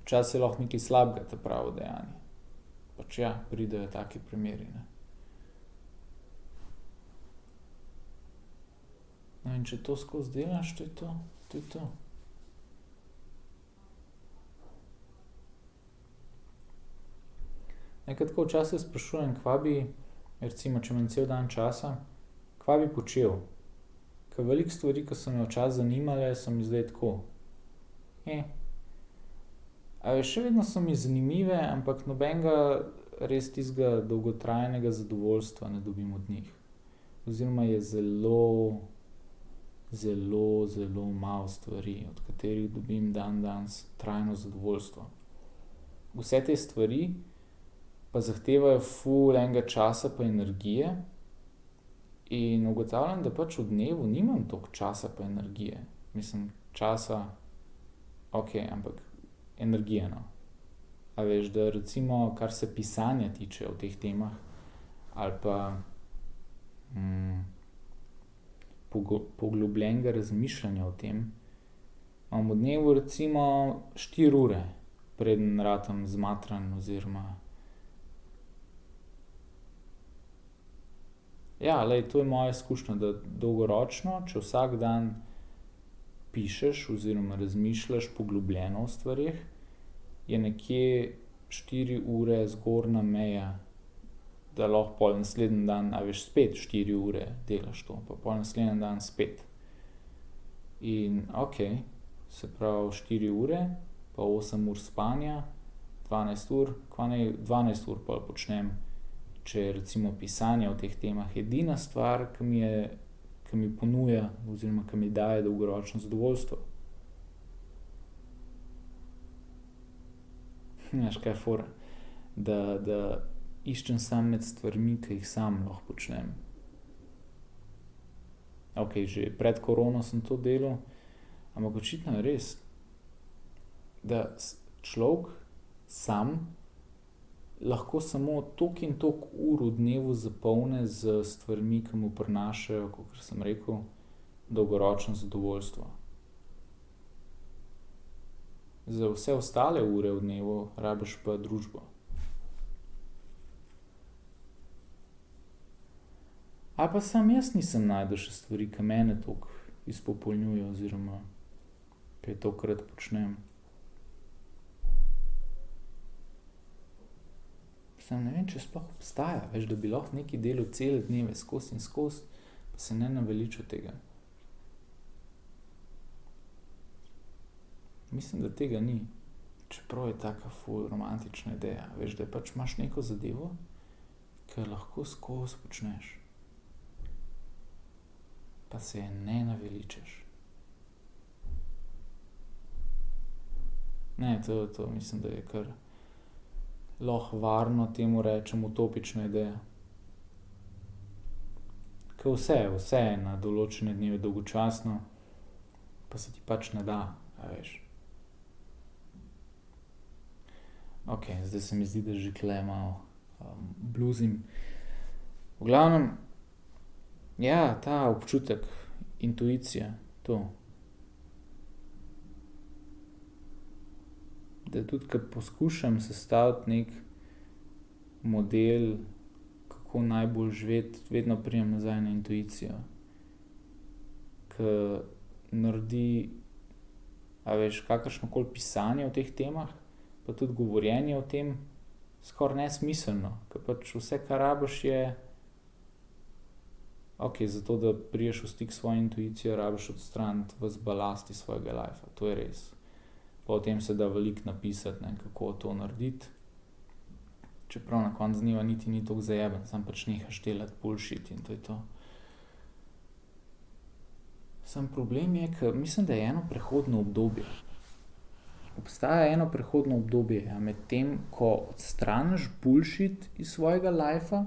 Včasih je lahko nekaj slabega ta pravo dejanje. Pač ja, pridejo taki primeri, ne. No, in če to skozi delaš, to je to. To je to. Nekaj tako včasih sprašujem, kva bi, recimo, če imam cel dan časa, kva bi počel. Ker veliko stvari, ki so me včasih zanimale, so mi zdaj tako, še vedno so mi zanimive, ampak nobenega res tistega dolgotrajnega zadovoljstva ne dobim od njih. Oziroma je zelo, zelo, zelo malo stvari, od katerih dobim dandanes trajno zadovoljstvo. Vse te stvari pa zahtevajo ful enega časa pa energije. In ugotavljam, da pač v dnevu nimam toliko časa pa energije. Mislim, časa, ampak energije, no. A veš, da recimo, kar se pisanja tiče o teh temah, ali pa poglobljenega razmišljanja o tem, imam v dnevu recimo 4 ure, preden ratam zmatran oziroma. Ja, glej, to je moja izkušnja, da dolgoročno, če vsak dan pišeš oziroma razmišljaš poglobljeno o stvareh, je nekje 4 ure zgornja meja, da lahko pol naslednji dan, spet 4 ure delaš to, pa pol naslednji dan spet. In se pravi 4 ure, pa 8 ur spanja, 12 ur, 12 ur pol počnem, če je recimo pisanje o teh temah edina stvar, ki mi ponuja oziroma ki mi daje dolgoročno zadovoljstvo. Veš, kaj je fora? Da iščem samo med stvarmi, ki jih sam lahko počnem. Že pred korono sem to delal, ampak očitno je res, da človek sam lahko samo toliko in toliko ur v dnevu zapolni z stvarmi, ki mu prinašajo, kakor sem rekel, dolgoročno zadovoljstvo. Za vse ostale ure v dnevu rabiš pa družbo. Ali pa samo jaz nisem našel še stvari, ki mene toliko izpopolnjujejo oziroma kaj tokrat počnem. Samo ne vem, če sploh obstaja, veš, da bi lahko nekaj delal cele dneve skozi in skozi, pa se ne naveličal tega. Mislim, da tega ni, čeprav je taka ful romantična ideja, veš, da pač imaš neko zadevo, ki lahko skozi počneš. Pa se je ne naveličaš. Ne, to mislim, da je kar lahko varno temu rečem utopična ideja. Ker vse je na določene dneve dolgočasno, pa se ti pač ne da, a veš. Zdaj se mi zdi, da že tule malo bluzim. V glavnem, ja, ta občutek, intuicija, to. Da tudi, ko poskušam sestaviti neki model, kako najbolj živeti, vedno pridem nazaj na intuicijo. Ke naredi, kakršnokoli pisanje o teh temah, pa tudi govorjenje o tem, skoraj nesmiselno, ker pač vse, kar rabiš, je zato, da prideš v stik s svojo intuicijo, rabiš odstraniti ves balast iz svojega lajfa, to je res. Pa o tem se da veliko napisati, kako to narediti. Čeprav na koncu dneva niti ni toliko zajebano, samo pač nehaš delati bullshit in to je to. Samo problem je, ker mislim, da je eno prehodno obdobje. Obstaja eno prehodno obdobje, med tem, ko odstraniš bullshit iz svojega lajfa,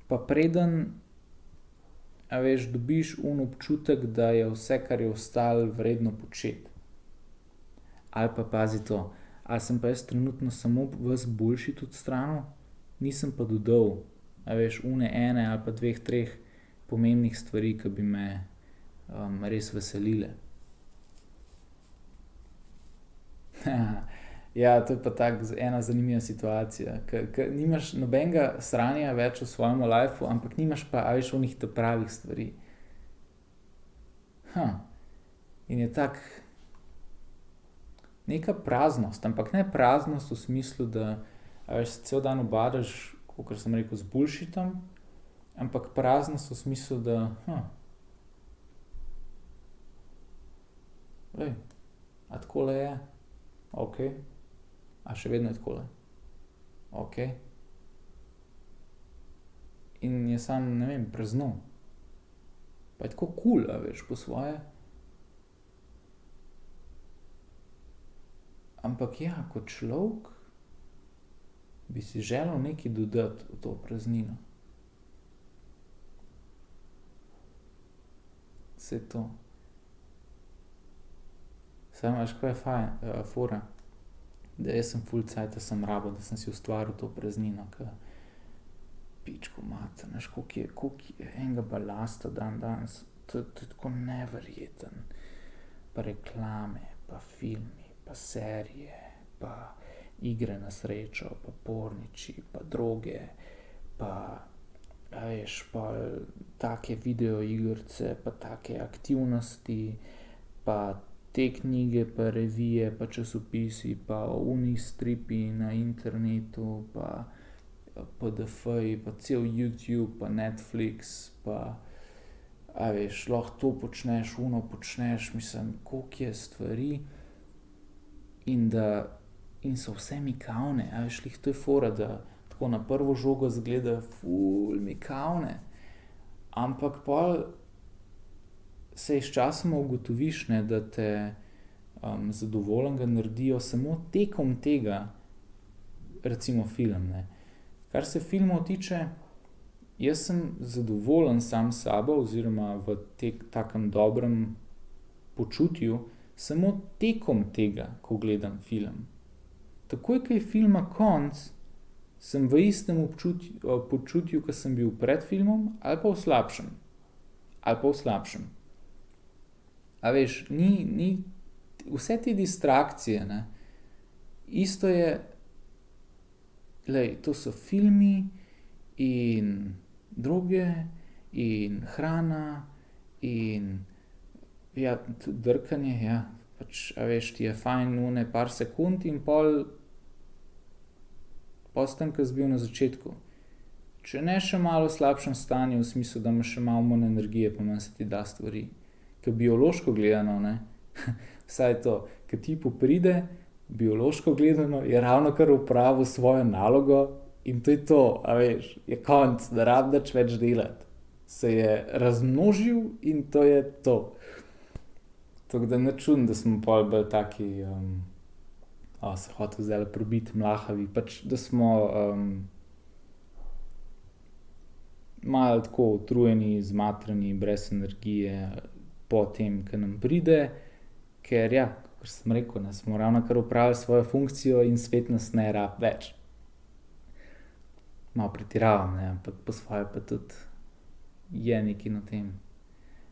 pa preden, dobiš občutek, da je vse, kar je ostalo, vredno početi. Ali pa pazi to, ali sem pa jaz trenutno samo ves bullshit odstranil, nisem pa dodal, ene ali pa 2, 3 pomembnih stvari, ki bi me res veselile. Ja, to je pa ena zanimiva situacija, ke nimaš nobenega sranja več v svojem lajfu, ampak nimaš pa, onih ta pravih stvari. In je neka praznost, ampak ne praznost v smislu, da se cel dan ubadaš, kakor sem rekel, z bullshitom, ampak praznost v smislu, da a takole je? A še vedno je takole? In je samo, ne vem, prazno. Pa je tako kul, po svoje. Ampak ja, kot človek bi si želel nekaj dodati v to praznino. Vse to. Samo veš, kaj je fora? Da jaz sem ful cajta sem rabil, da sem si ustvaril to praznino, ke pičko mater, veš, koliko je enega balasta danes. To je tako neverjeten. Pa reklame, pa filmi, pa serije, pa igre na srečo, pa porniči, pa droge, pa a veš, pa take videoigrice, pa take aktivnosti, pa te knjige, pa revije, pa časopisi, pa oni stripi na internetu, pa PDF-ji, pa cel YouTube, pa Netflix, pa a veš, lahko to počneš, ono počneš, mislim, koliko je stvari in so vse mikavne, a veš, glih to je fora, da tako na prvo žogo izgleda ful mikavne, ampak pol se sčasoma ugotoviš, ne, da te zadovoljnega naredijo samo tekom tega, recimo film, ne. Kar se filmov tiče, jaz sem zadovoljen sam s sabo oziroma v takem dobrem počutju samo tekom tega, ko gledam film. Takoj, ko je filma konec, sem v istem počutju, ko sem bil pred filmom, ali pa v slabšem. A veš, ni vse te distrakcije, ne, isto je, glej, to so filmi in droge in hrana in ja, tudi drkanje, ja, pač, a veš, ti je fajn one par sekund in pol sem tam, ko si bil na začetku. Če ne še malo v slabšem stanju, v smislu, da imaš še malo manj energije, pa manj se ti da stvari. Ke biološko gledano, ne, vsaj to, ke tipo pride, biološko gledano, je ravnokar opravil svojo nalogo in to je to, a veš, je konec, ne rabi nič več delati. Se je razmnožil in to je to. Tako da nič čudno, da smo pol bolj taki, se hotel zdajle prebiti, mlahavi, pač, da smo malo tako utrujeni, zmatrani, brez energije po tem, ke nam pride, ker ja, kakor sem rekel, ne, smo ravnokar opravili svojo funkcijo in svet nas ne rabi več. Malo pretiravam, ne, ampak po svoje pa tudi je nekaj na tem.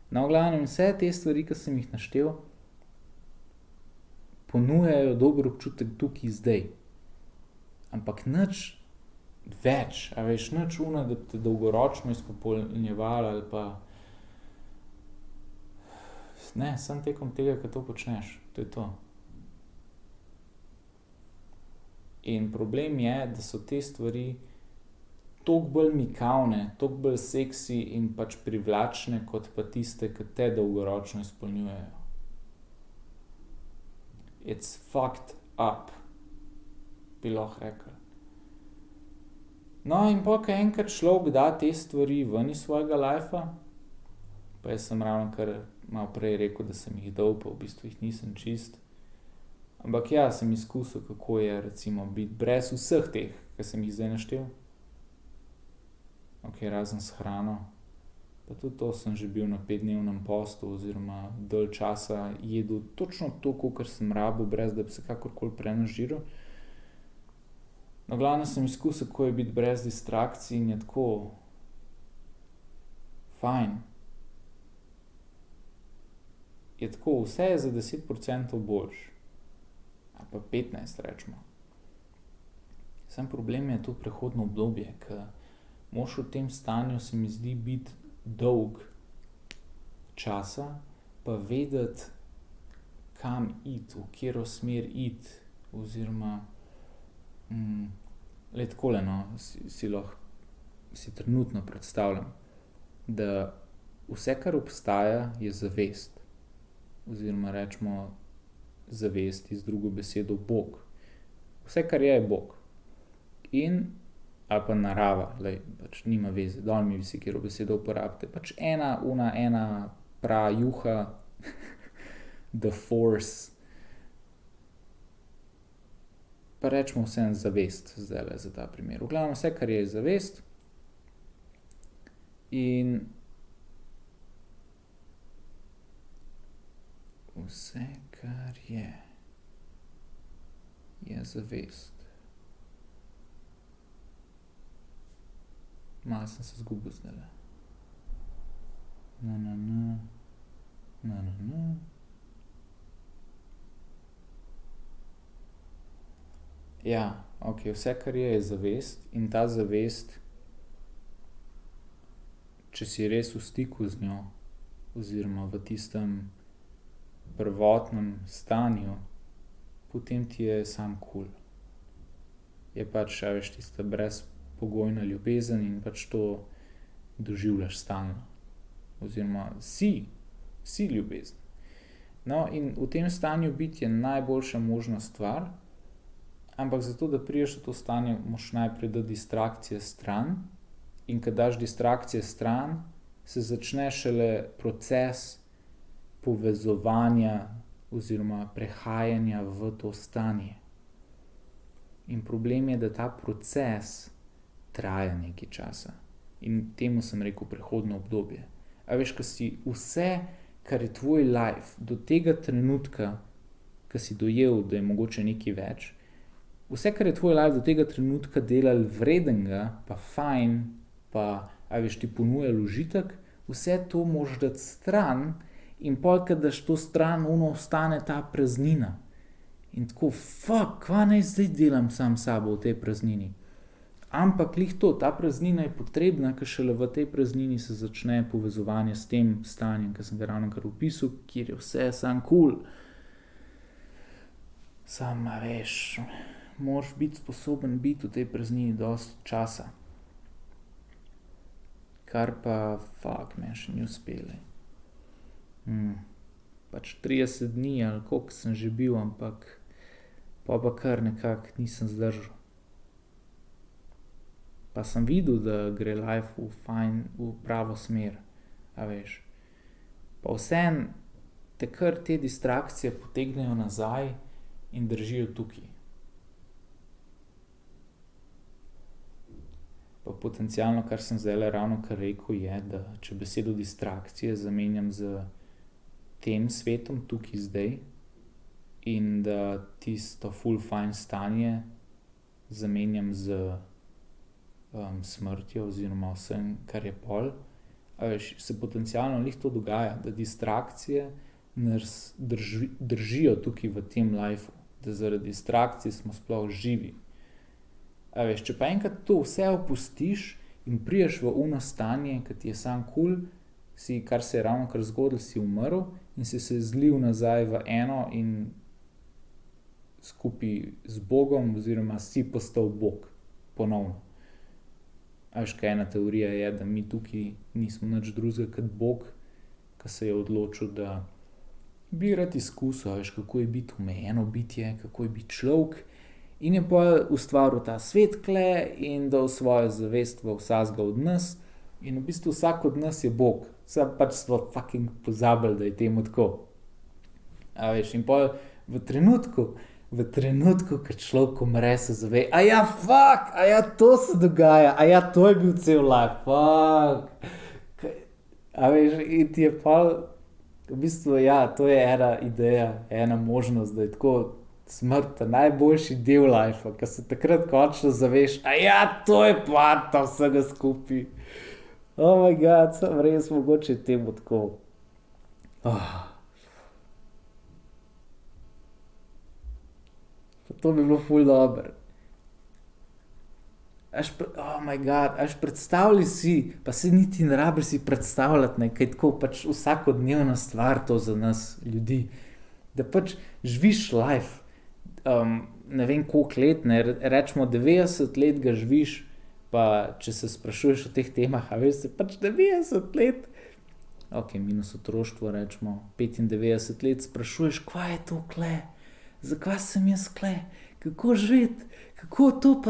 No, v glavnem, vse te stvari, ke sem jih naštel, ponujajo dober občutek tukaj zdaj. Ampak nič več, a veš, nič ono, da bi te dolgoročno izpopolnjevalo ali pa ne, samo tekom tega, ke to počneš, to je to. In problem je, da so te stvari toliko bolj mikavne, toliko bolj seksi in pač privlačne, kot pa tiste, ke te dolgoročno izpolnjujejo. It's fucked up, bi lahko rekli. No, in pol, ke enkrat človek da te stvari ven iz svojega lifea, pa jaz sem ravnokar malo prej rekel, da sem jih dal, pa v bistvu jih nisem čist. Ampak ja, sem izkusil, kako je recimo biti brez vseh teh, ke sem jih zdaj naštel. Okej, razen s hrano. Pa tudi to sem že bil na 5-dnevnem postu oziroma dalj časa jedel točno to, kakor sem rabil, brez da bi se kakorkoli prenažiral. No, v glavnem sem izkusil, kako je biti brez distrakcij in je tako fajn. Je tako, vse je za 10% boljše. Ali pa 15, recimo. Samo problem je to prehodno obdobje, ke moraš v tem stanju, se mi zdi, biti dolgo časa, pa vedeti, kam iti, v katero smer iti, oziroma glej, takole, no, si trenutno predstavljam, da vse, kar obstaja, je zavest. Oziroma recimo zavest iz drugo besedo Bog. Vse, kar je Bog. In ali pa narava, glej, pač nima veze, dol mi visi, katero besedo uporabite. Pač ena prajuha, the force, pa rečemo vseeno zavest zdajle za ta primer. V glavnem vse, kar je zavest in vse, kar je zavest. Malo sem se zgubil zdajle. Ja, ok, vse, kar je zavest in ta zavest, če si res v stiku z njo oziroma v tistem prvotnem stanju, potem ti je sam kul. Je pač, a veš, tista brezpogojna ljubezen in pač to doživljaš stalno. Oziroma si ljubezen. No, in v tem stanju biti je najboljša možna stvar, ampak zato, da prideš v to stanje, moraš najprej dati distrakcije stran in ko daš distrakcije stran, se začne šele proces povezovanja oziroma prehajanja v to stanje. In problem je, da ta proces traja nekaj časa. In temu sem rekel prehodno obdobje. A veš, ko si vse, kar je tvoj life, do tega trenutka, ko si dojel, da je mogoče nekaj več, vse, kar je tvoj life do tega trenutka delal vredenega, pa fajn, pa, a veš, ti ponujal užitek, vse to moraš dati stran in pol, ko daš to stran, ostane ta praznina. In tako, kva naj zdaj delam sam sabo v tej praznini? Ampak glih to, ta praznina je potrebna, ker šele v tej praznini se začne povezovanje s tem stanjem, ki sem ga ravnokar opisal, kjer je vse sam kul. Sam, a veš, moraš biti sposoben biti v tej praznini dosti časa. Kar pa, meni še ni uspelo. Pač 30 dni ali koliko sem že bil, ampak pa kar nekako nisem zdržal. Pa sem videl, da gre life v pravo smer, a veš. Pa vseeno te kar te distrakcije potegnejo nazaj in držijo tukaj. Pa potencialno, kar sem zdajle ravnokar rekel, je, da če besedo distrakcije zamenjam z tem svetom tukaj zdaj in da tisto ful fajn stanje zamenjam z smrtjo oziroma vsem, kar je pol, a veš, se potencialno glih to dogaja, da distrakcije nas držijo tukaj v tem lifeu, da zaradi distrakcij smo sploh živi. A veš, če pa enkrat to vse opustiš in priješ v ono stanje, ki ti je sam kul, si, kar se je ravnokar zgodilo, si umrl in si se zlil nazaj v eno in skupaj z Bogom oziroma si postal Bog ponovno. A veš, kaj ena teorija je, da mi tukaj nismo nič drugega kot Bog, ki se je odločil, da bi rad izkusil, veš, kako je biti omejeno bitje, kako je biti človek in je pa ustvaril ta svet kle in dal svojo zavest v vsakega od nas in v bistvu vsak od nas je Bog. Sam pač smo fucking pozabili, da je temu tako. A veš, in pa v trenutku, ko človek umre, se zave, to se dogaja, to je bil cel life, A veš, in ti je pa, v bistvu, to je ena ideja, ena možnost, da je tako smrt najboljši del lifea, ko se takrat končno zaveš, to je parta vsega skupaj. Oh my god, sem res mogoče temu tako. To bi bilo ful dobro. Predstavljaj si, pa saj niti ne rabiš si predstavljati, kaj je tako pač vsakodnevna stvar to za nas ljudi. Da pač živiš life, ne vem koliko let, rečemo 90 let ga živiš, pa če se sprašuješ o teh temah, a veš, se pač 90 let, minus otroštvo rečemo, 95 let sprašuješ, kva je to kle? Zakaj sem jaz kle? Kako živeti? Kako to,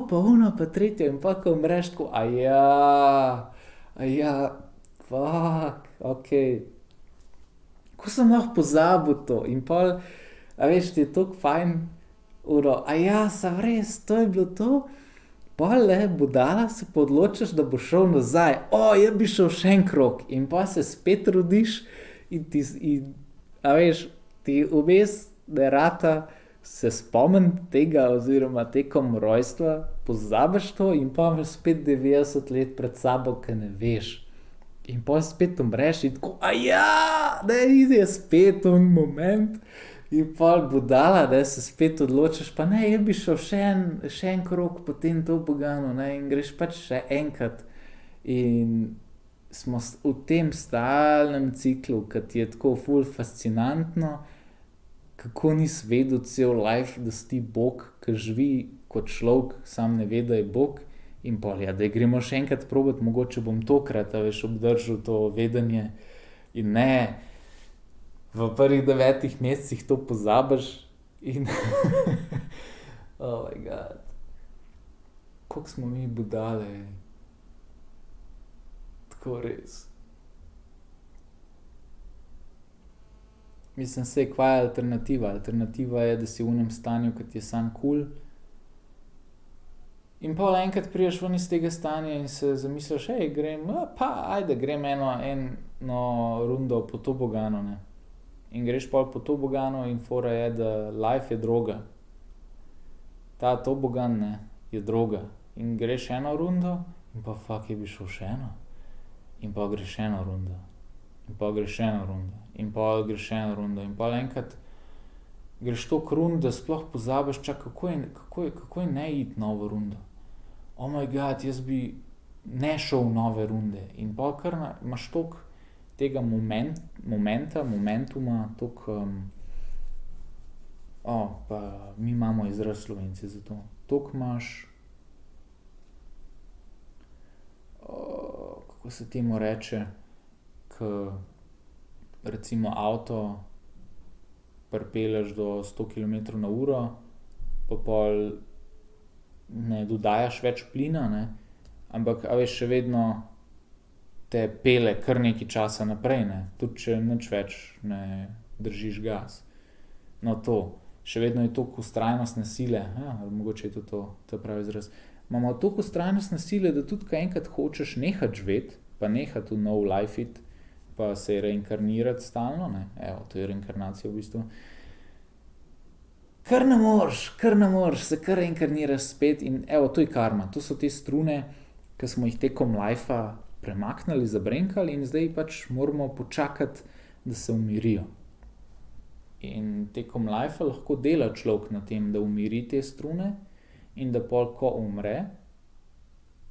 pa ono, pa tretje? In pa, ko umreš tako, Ko sem lahko pozabil to? In pol, a veš, ti je toliko fajn a ja, sam res, to je bilo to. Pa le, budala se pa odločiš, da boš šel nazaj. Jaz bi šel še en krog. In pa se spet rodiš a veš, ti vmes ne rata se spomniti tega, oziroma tekom rojstva, pozabiš to in pa imaš spet 90 let pred sabo, ki ne veš. In pa spet umreš in tako, ne, je spet un moment. In pa budala, da se spet odločiš, pa ne, jaz bi šel še en krog po tem toboganu, ne, in greš pač še enkrat. In smo v tem stalnem ciklu, ki ti je tako ful fascinantno, kako nisi vedel cel life, da si ti Bog, ki živi kot človek, sam ne ve, da je Bog. In pol, da gremo še enkrat probati, mogoče bom tokrat, veš, obdržal to vedenje. In ne, v prvih 9 mesecih to pozabiš in oh my god. Koliko smo mi budale. Tako res. Mislim, kva je alternativa? Alternativa je, da si v enem stanju, ki ti je sam kul. In pol enkrat prideš ven iz tega stanja in se zamisliš, grem eno rundo po toboganu, ne. In greš pol po toboganu in fora je, da life je droga. Ta tobogan, ne, je droga. In greš eno rundo in pa jaz bi šel še eno. In pa greš eno rundo. In pa greš eno rundo. In pa greš eno rundo. In pa enkrat greš toliko rund, da sploh pozabiš, kako je ne iti novo rundo. Oh my god, jaz bi ne šel v nove runde. In pa kar imaš toliko tega momentuma, toliko, pa mi imamo izraz Slovenci za to. Toliko imaš, kako se temu reče, ke recimo avto pripelješ do 100 kilometrov na uro, pa pol ne dodajaš več plina, ne, ampak, a veš, še vedno te pelje kar nekaj časa naprej, ne, tudi če nič več ne držiš gas. No, to. Še vedno je toliko vztrajnostne sile, mogoče je to pravi izraz. Imamo toliko vztrajnostne sile, da tudi, ko enkrat hočeš nehati živeti, pa nehati v nov life it, pa se reinkarnirati stalno, ne, to je reinkarnacija v bistvu. Kar ne moreš, se kar reinkarniraš spet in to je karma. To so te strune, ki smo jih tekom lifea premaknili, zabrenkali in zdaj pač moramo počakati, da se umirijo. In tekom lifea lahko dela človek na tem, da umiri te strune in da pol, ko umre,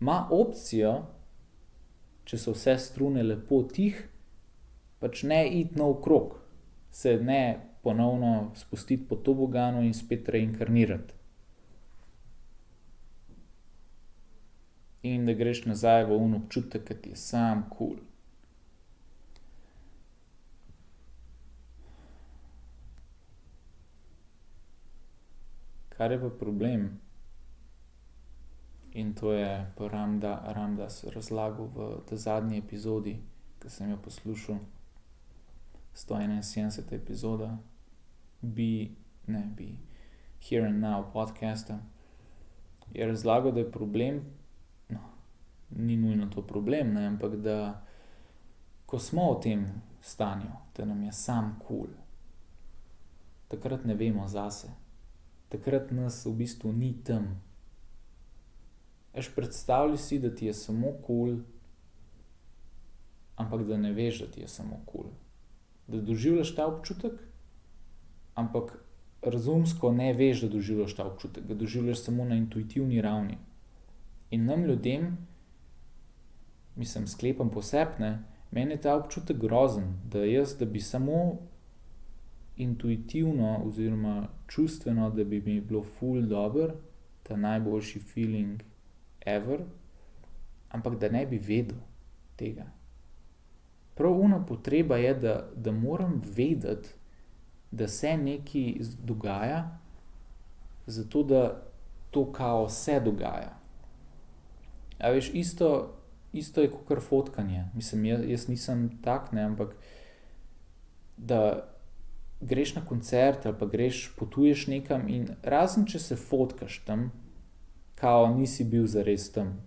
ima opcijo, če so vse strune lepo tih, pač ne iti naokrog, se ne ponovno spustiti po toboganu in spet reinkarnirati. In da greš nazaj v občutek, ki ti je sam kul. Kar je pa problem, in to je pa Ramdas razlagal v tej zadnji epizodi, ki sem jo poslušal, 171. epizoda, Here and Now podcasta, je razlagal, da je problem, ni nujno to problem, ne, ampak da ko smo v tem stanju, da nam je sam kul, takrat ne vemo zase. Takrat nas v bistvu ni tam. Predstavljaj si, da ti je samo kul, ampak da ne veš, da ti je samo kul. Da doživljaš ta občutek, ampak razumsko ne veš, da doživljaš ta občutek, da doživljaš samo na intuitivni ravni. In nam ljudem, sklepam po sebi, ne, meni je ta občutek grozen, da bi samo intuitivno oziroma čustveno, da bi mi bilo ful dobro, ta najboljši feeling ever, ampak da ne bi vedel tega. Prav ona potreba je, da moram vedeti, da se nekaj dogaja, zato da to kao se dogaja. A veš, isto je kakor fotkanje. Jaz nisem tak, ne, ampak da greš na koncert ali pa potuješ nekam in razen če se fotkaš tam, kao nisi bil zares tam.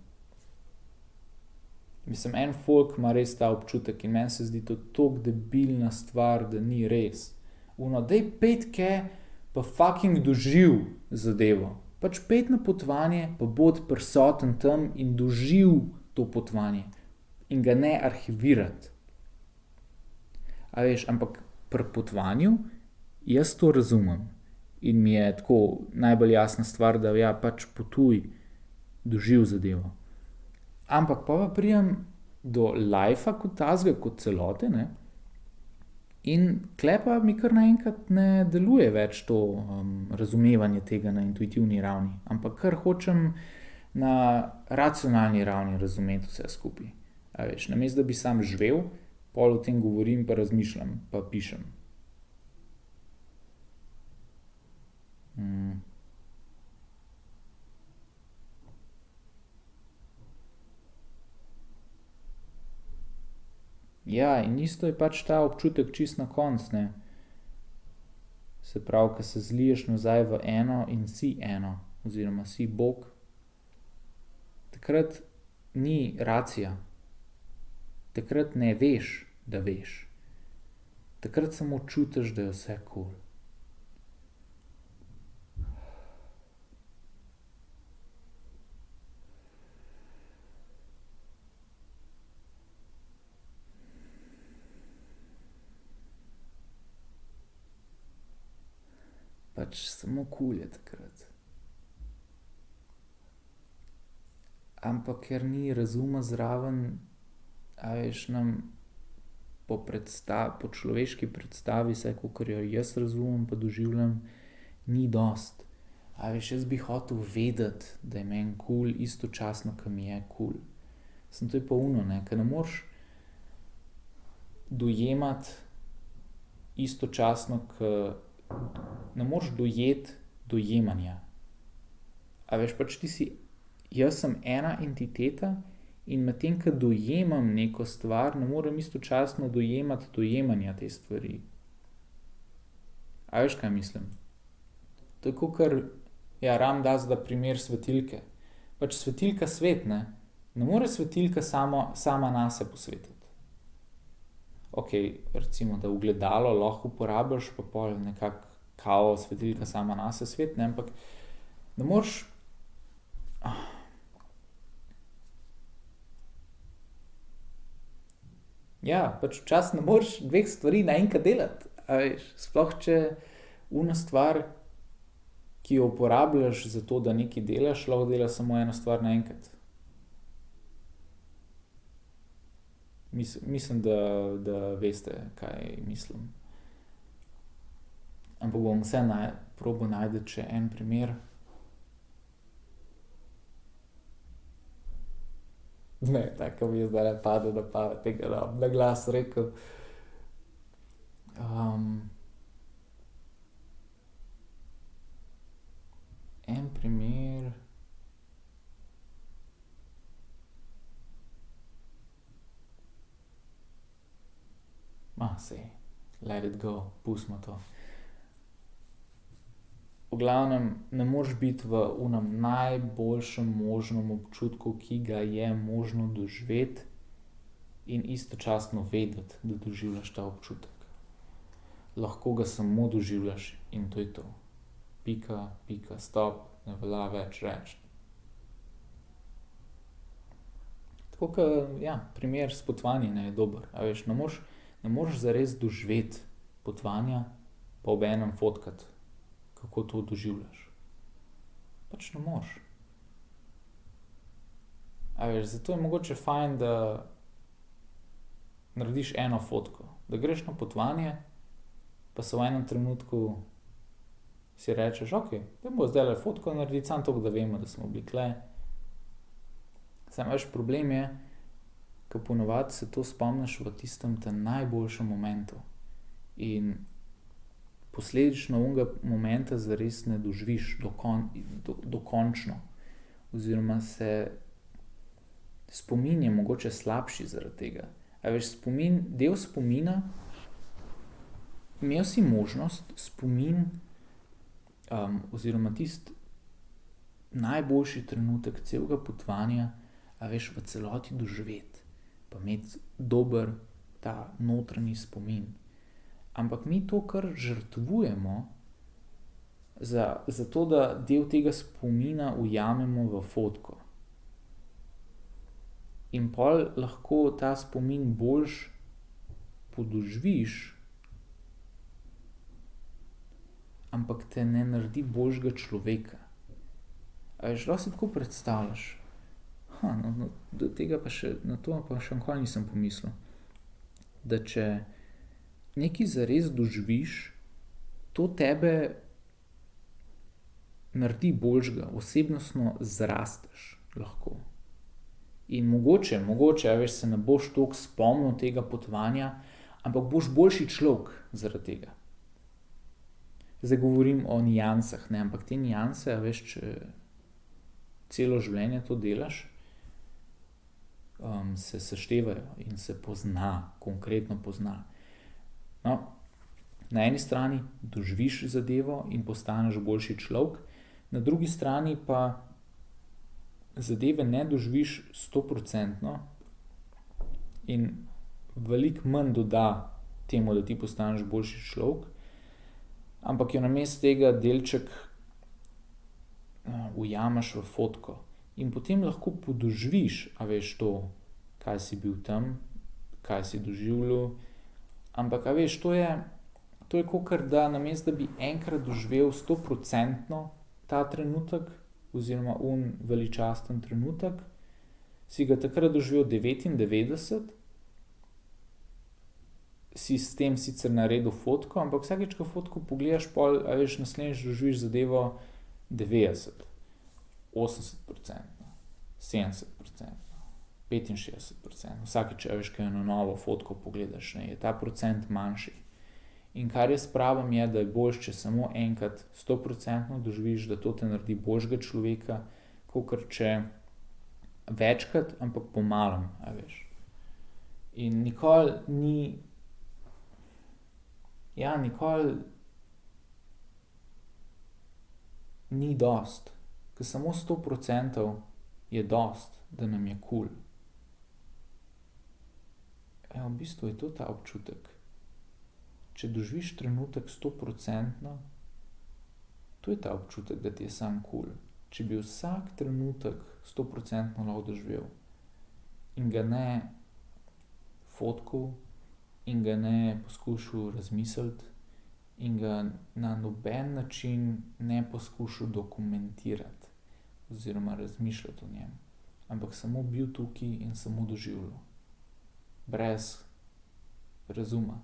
Mislim, en folk ima res ta občutek in meni se zdi to tako debilna stvar, da ni res. Daj petke pa fucking doživ zadevo. Pač pet na potovanje, pa bod prisoten tam in doživ to potovanje. In ga ne arhivirati. A veš, ampak pri potovanju jaz to razumem. In mi je tako najbolj jasna stvar, da ja, pač potuj, doživ zadevo. Ampak pa pridem do lajfa kot tazga, kot celote, ne? In klepa mi kar naenkrat ne deluje več to razumevanje tega na intuitivni ravni, ampak kar hočem na racionalni ravni razumeti vse skupaj. A veš, namesto da bi sam živel, pol o tem govorim pa razmišljam, pa pišem. Ja, in isto je pač ta občutek čist na koncu, ne. Se pravi, ko se zliješ nazaj v eno in si eno, oziroma si Bog, takrat ni racija. Takrat ne veš, da veš. Takrat samo čutiš, da je vse kul. Pač samo kul je takrat. Ampak ker ni razuma zraven, a veš, nam po človeški predstavi, vsaj kakor jo jaz razumem pa doživljam, ni dosti. A veš, jaz bi hotel vedeti, da je meni kul, istočasno, ke mi je kul. Samo to je pa ne, ke ne moreš dojemati istočasno, ke ne moreš dojeti dojemanja. A veš, pač jaz sem ena entiteta in medtem, ko dojemam neko stvar, ne morem istočasno dojemati dojemanja te stvari. A veš, kaj mislim? To je kakor, ja, Ram da primer svetilke. Pač svetilka svet, ne. Ne more svetilka sama nase posvetiti. Okej, recimo, da ogledalo lahko uporabiš, pa pol nekako kao svetilka sama nase sveti, ne, ampak ne moreš. Ja, pač včasih ne moreš dveh stvari naenkrat delati, a veš, sploh če ona stvar, ki jo uporabljaš za to, da nekaj delaš, lahko dela samo eno stvar naenkrat. Mislim, da veste, kaj mislim. Ampak bom vseeno probal najti še en primer. Ne, tako mi je zdajle padlo na pamet, tega ne bom na glas rekel. En primer. Saj, let it go, pustimo to. V glavnem, ne moreš biti v onem najboljšem možnem občutku, ki ga je možno doživeti, in istočasno vedeti, da doživljaš ta občutek. Lahko ga samo doživljaš in to je to. Pika, stop, ne velja več reči. Tako ke, ja, primer s potovanji, ne, je dober, a veš, ne moreš zares doživeti potovanja pa obenem fotkati, kako to doživljaš. Pač ne moreš. A veš, zato je mogoče fajn, da narediš eno fotko. Da greš na potovanje, pa se v enem trenutku si rečeš, okej, dajmo zdajle fotko narediti, samo toliko, da vemo, da smo bili tule. Samo veš, problem je, ke ponavadi se to spomniš v tistem najboljšem momentu. In posledično onega momenta zares ne doživiš dokončno. Oziroma spomin je mogoče slabši zaradi tega. A veš, del spomina imel si možnost spomin, oziroma tisti najboljši trenutek celega potovanja, v celoti doživeti, pa imeti dober ta notranji spomin. Ampak mi to kar žrtvujemo za to, da del tega spomina ujamemo v fotko. In pol lahko ta spomin boljš podoživiš, ampak te ne naredi boljšega človeka. Lahko si tako predstavljaš. Do tega pa še, na to pa še nikoli nisem pomislil. Da če nekaj zares doživiš, to tebe naredi boljšega, osebnostno zrasteš lahko. In mogoče, se ne boš toliko spomnil tega potovanja, ampak boš boljši človek zaradi tega. Zdaj govorim o niansah, ne, ampak te nianse, če celo življenje to delaš, se seštevajo in se pozna, konkretno pozna. No, na eni strani doživiš zadevo in postaneš boljši človek, na drugi strani pa zadeve ne doživiš 100% in veliko manj doda temu, da ti postaneš boljši človek, ampak jo namesto tega delček ujameš v fotko. In potem lahko podoživiš, to, kaj si bil tam, kaj si doživljal. Ampak, to je kakor, da namesto, da bi enkrat doživel 100% ta trenutek, oziroma veličasten trenutek, si ga takrat doživel 99, si s tem sicer naredil fotko, ampak vsakič, ko fotko pogledaš, pol, naslednjič doživiš zadevo 90, 80%, 70%, 65%. Vsakič, ko eno novo fotko pogledaš, je ta procent manjši. In kar jaz pravim je, da je boljše, če samo enkrat 100% doživiš, da to te naredi boljšega človeka, kakor če večkrat, ampak po malem, In nikoli ni, nikoli ni dosti. Ker samo 100% je dosti, da nam je kul. V bistvu je to ta občutek. Če doživiš trenutek 100%, to je ta občutek, da ti je samo kul. Če bi vsak trenutek 100% lahko doživel in ga ne fotkal in ga ne poskušal razmisliti in ga na noben način ne poskušal dokumentirati oziroma razmišljati o njem, ampak samo bil tukaj in samo doživljal. Brez razuma.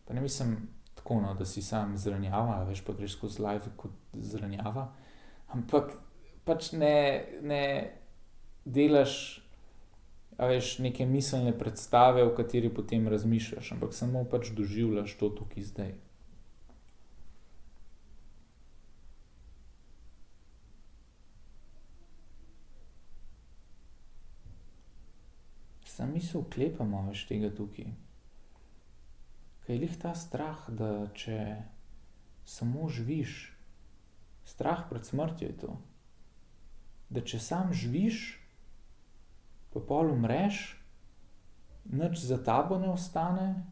Pa ne mislim tako, da si sam zranjava, pa greš skozi life kot zranjava, ampak pač ne delaš, neke miselne predstave, v kateri potem razmišljaš, ampak samo pač doživljaš to tukaj zdaj. Samo mi se oklepamo, tega tukaj. Ker je glih ta strah, da če samo živiš, strah pred smrtjo je to, da če samo živiš, pa pol umreš, nič za tabo ne ostane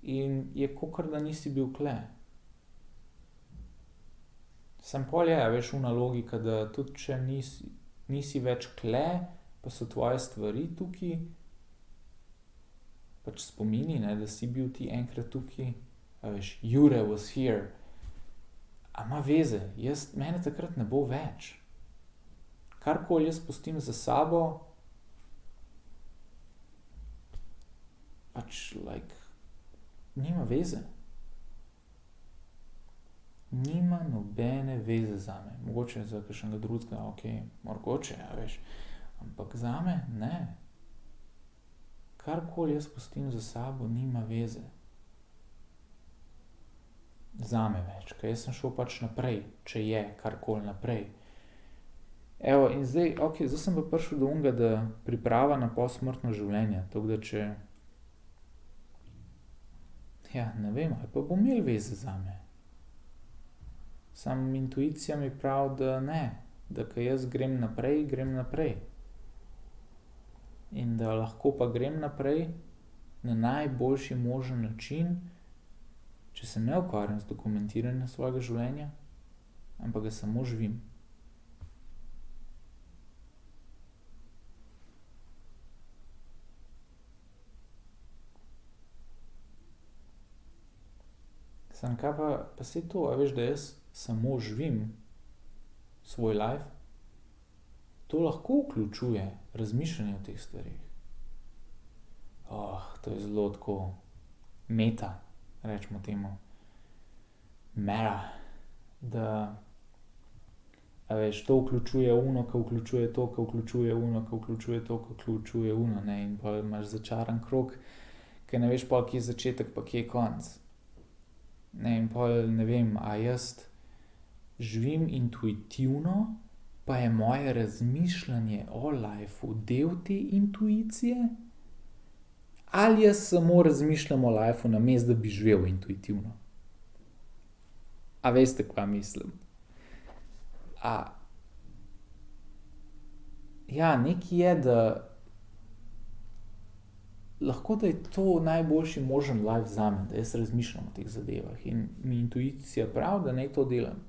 in je kakor, da nisi bil tule. Samo pol je, ona logika, da tudi če nisi več tule, pa so tvoje stvari tukaj, pač spomini, da si bil ti enkrat tukaj, Jure was here. A ima veze? Mene takrat ne bo več. Karkoli jaz pustim za sabo, pač nima veze. Nima nobene veze zame. Mogoče za kakšnega drugega, mogoče, ampak zame ne. Karkoli jaz pustim za sabo, nima veze. Zame več, ker jaz sem šel pač naprej, če je karkoli naprej. In zdaj sem pa prišel do onega, da priprava na posmrtno življenje, tako da če Ja, ne vem, ali pa bo imel veze zame. Sam intuicija mi pravi, da ne, da ko jaz grem naprej, grem naprej. In da lahko pa grem naprej na najboljši možen način, če se ne ukvarjam z dokumentiranjem svojega življenja, ampak ga samo živim. Sam kaj pa se to, a veš, da jaz samo živim svoj life, to lahko vključuje razmišljanje o teh stvareh. To je zelo tako meta, rečemo temu. Meta, da, a veš, to vključuje ono, ko vključuje to, ko vključuje ono, ko vključuje to, ko vključuje ono, ne, in pol imaš začaran krog, ker ne veš pol, kje je začetek pa kje je konec. Ne, in pol ne vem, a jaz živim intuitivno, pa je moje razmišljanje o lifeu del te intuicije? Ali jaz samo razmišljam o lifeu, namesto da bi živel intuitivno? A veste, kva mislim? Ja, nekaj je, da lahko da je to najboljši možen life zame, da jaz razmišljam o teh zadevah in mi intuicija pravi, da naj to delam.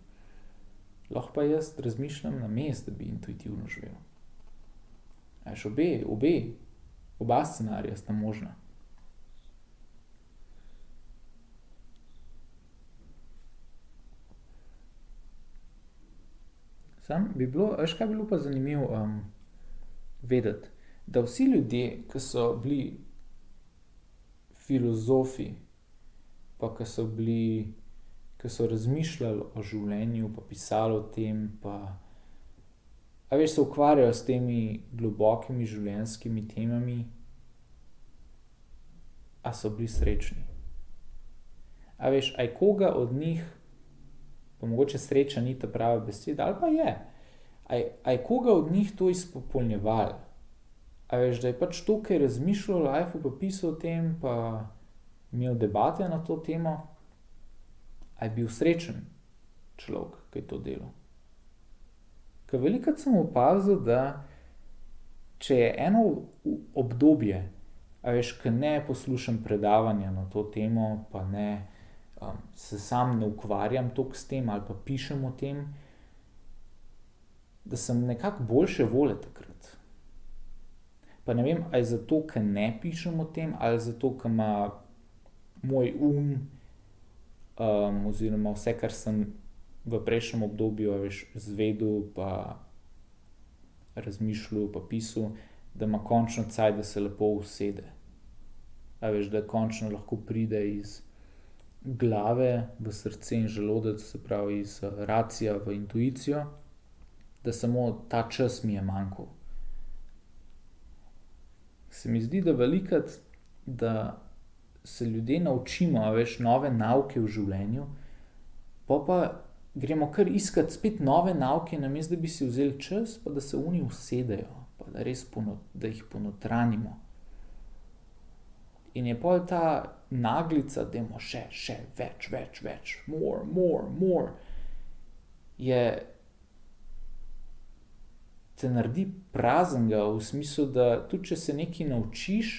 Lahko pa jaz razmišljam namesto, da bi intuitivno živel. A veš, oba scenarija sta možna. Sam bi bilo, veš, kaj bi bilo pa zanimivo vedeti, da vsi ljudje, ki so bili filozofi, pa ki so razmišljali o življenju, pa pisali o tem, pa a veš, se ukvarjajo s temi globokimi življenjskimi temami, a so bili srečni. A veš, a je koga od njih, pa mogoče sreča ni ta prava beseda, ali pa je, a je koga od njih to izpopolnjevalo? A veš, da je pač to, kar je razmišljal o lifeu, pa pisal o tem, pa imel debate na to temo, a je bil srečen človek, ki je to delal. Ker velikokrat sem opazil, da če je eno obdobje, a veš, ke ne poslušam predavanja na to temo, pa ne se sam ne ukvarjam toliko s tem ali pa pišem o tem, da sem nekako boljše volje takrat. Pa ne vem, a je zato, ker ne pišem o tem, ali zato, ker ima moj oziroma vse, kar sem v prejšnjem obdobju, a veš, izvedel pa razmišljal pa pisal, da ima končno cajt, da se lepo usede. A veš, da končno lahko pride iz glave v srce in želodec, se pravi iz racia v intuicijo, da samo ta čas mi je manjkal. Se mi zdi, da velikokrat, da se ljudje naučimo, a veš, nove nauke v življenju, pol pa gremo kar iskat spet nove nauke, namesto da bi si vzeli čas, pa da se oni usedejo, pa da res da jih ponotranjimo. In je pol ta naglica, dajmo še, več, more, te naredi praznega v smislu, da tudi če se nekaj naučiš,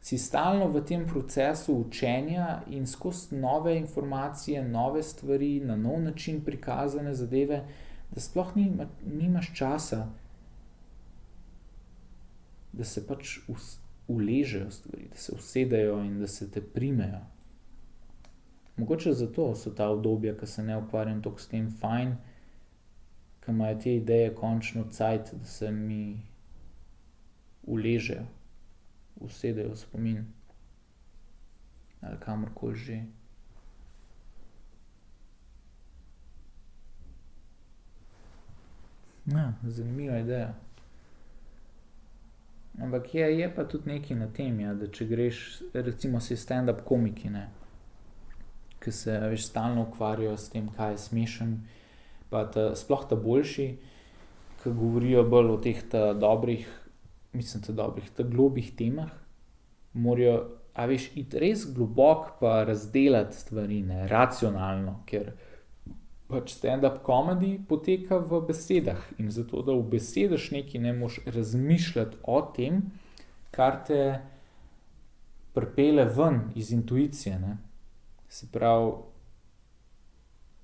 si stalno v tem procesu učenja in skozi nove informacije, nove stvari, na nov način prikazane zadeve, da sploh nimaš časa, da se pač uležejo stvari, da se usedejo in da se te primejo. Mogoče zato so ta obdobja, ko se ne ukvarjam toliko s tem, fajn, ko imajo te ideje končno cajt, da se mi uležejo, usedejo v spomin. Ali kamorkoli že. Ja, zanimiva ideja. Ampak je pa tudi nekaj na tem, ja, da če greš, recimo si stand-up komiki, ne, ke se, a veš, stalno ukvarjajo s tem, kaj je smešno, pa sploh ta boljši, ke govorijo bolj o teh ta dobrih, ta globih temah, morajo a veš, iti res globoko pa razdelati stvari, ne, racionalno, ker pač stand-up comedy poteka v besedah in zato, da v besedah nekaj ne moš razmišljati o tem, kar te pripelje ven iz intuicije, ne. Se pravi,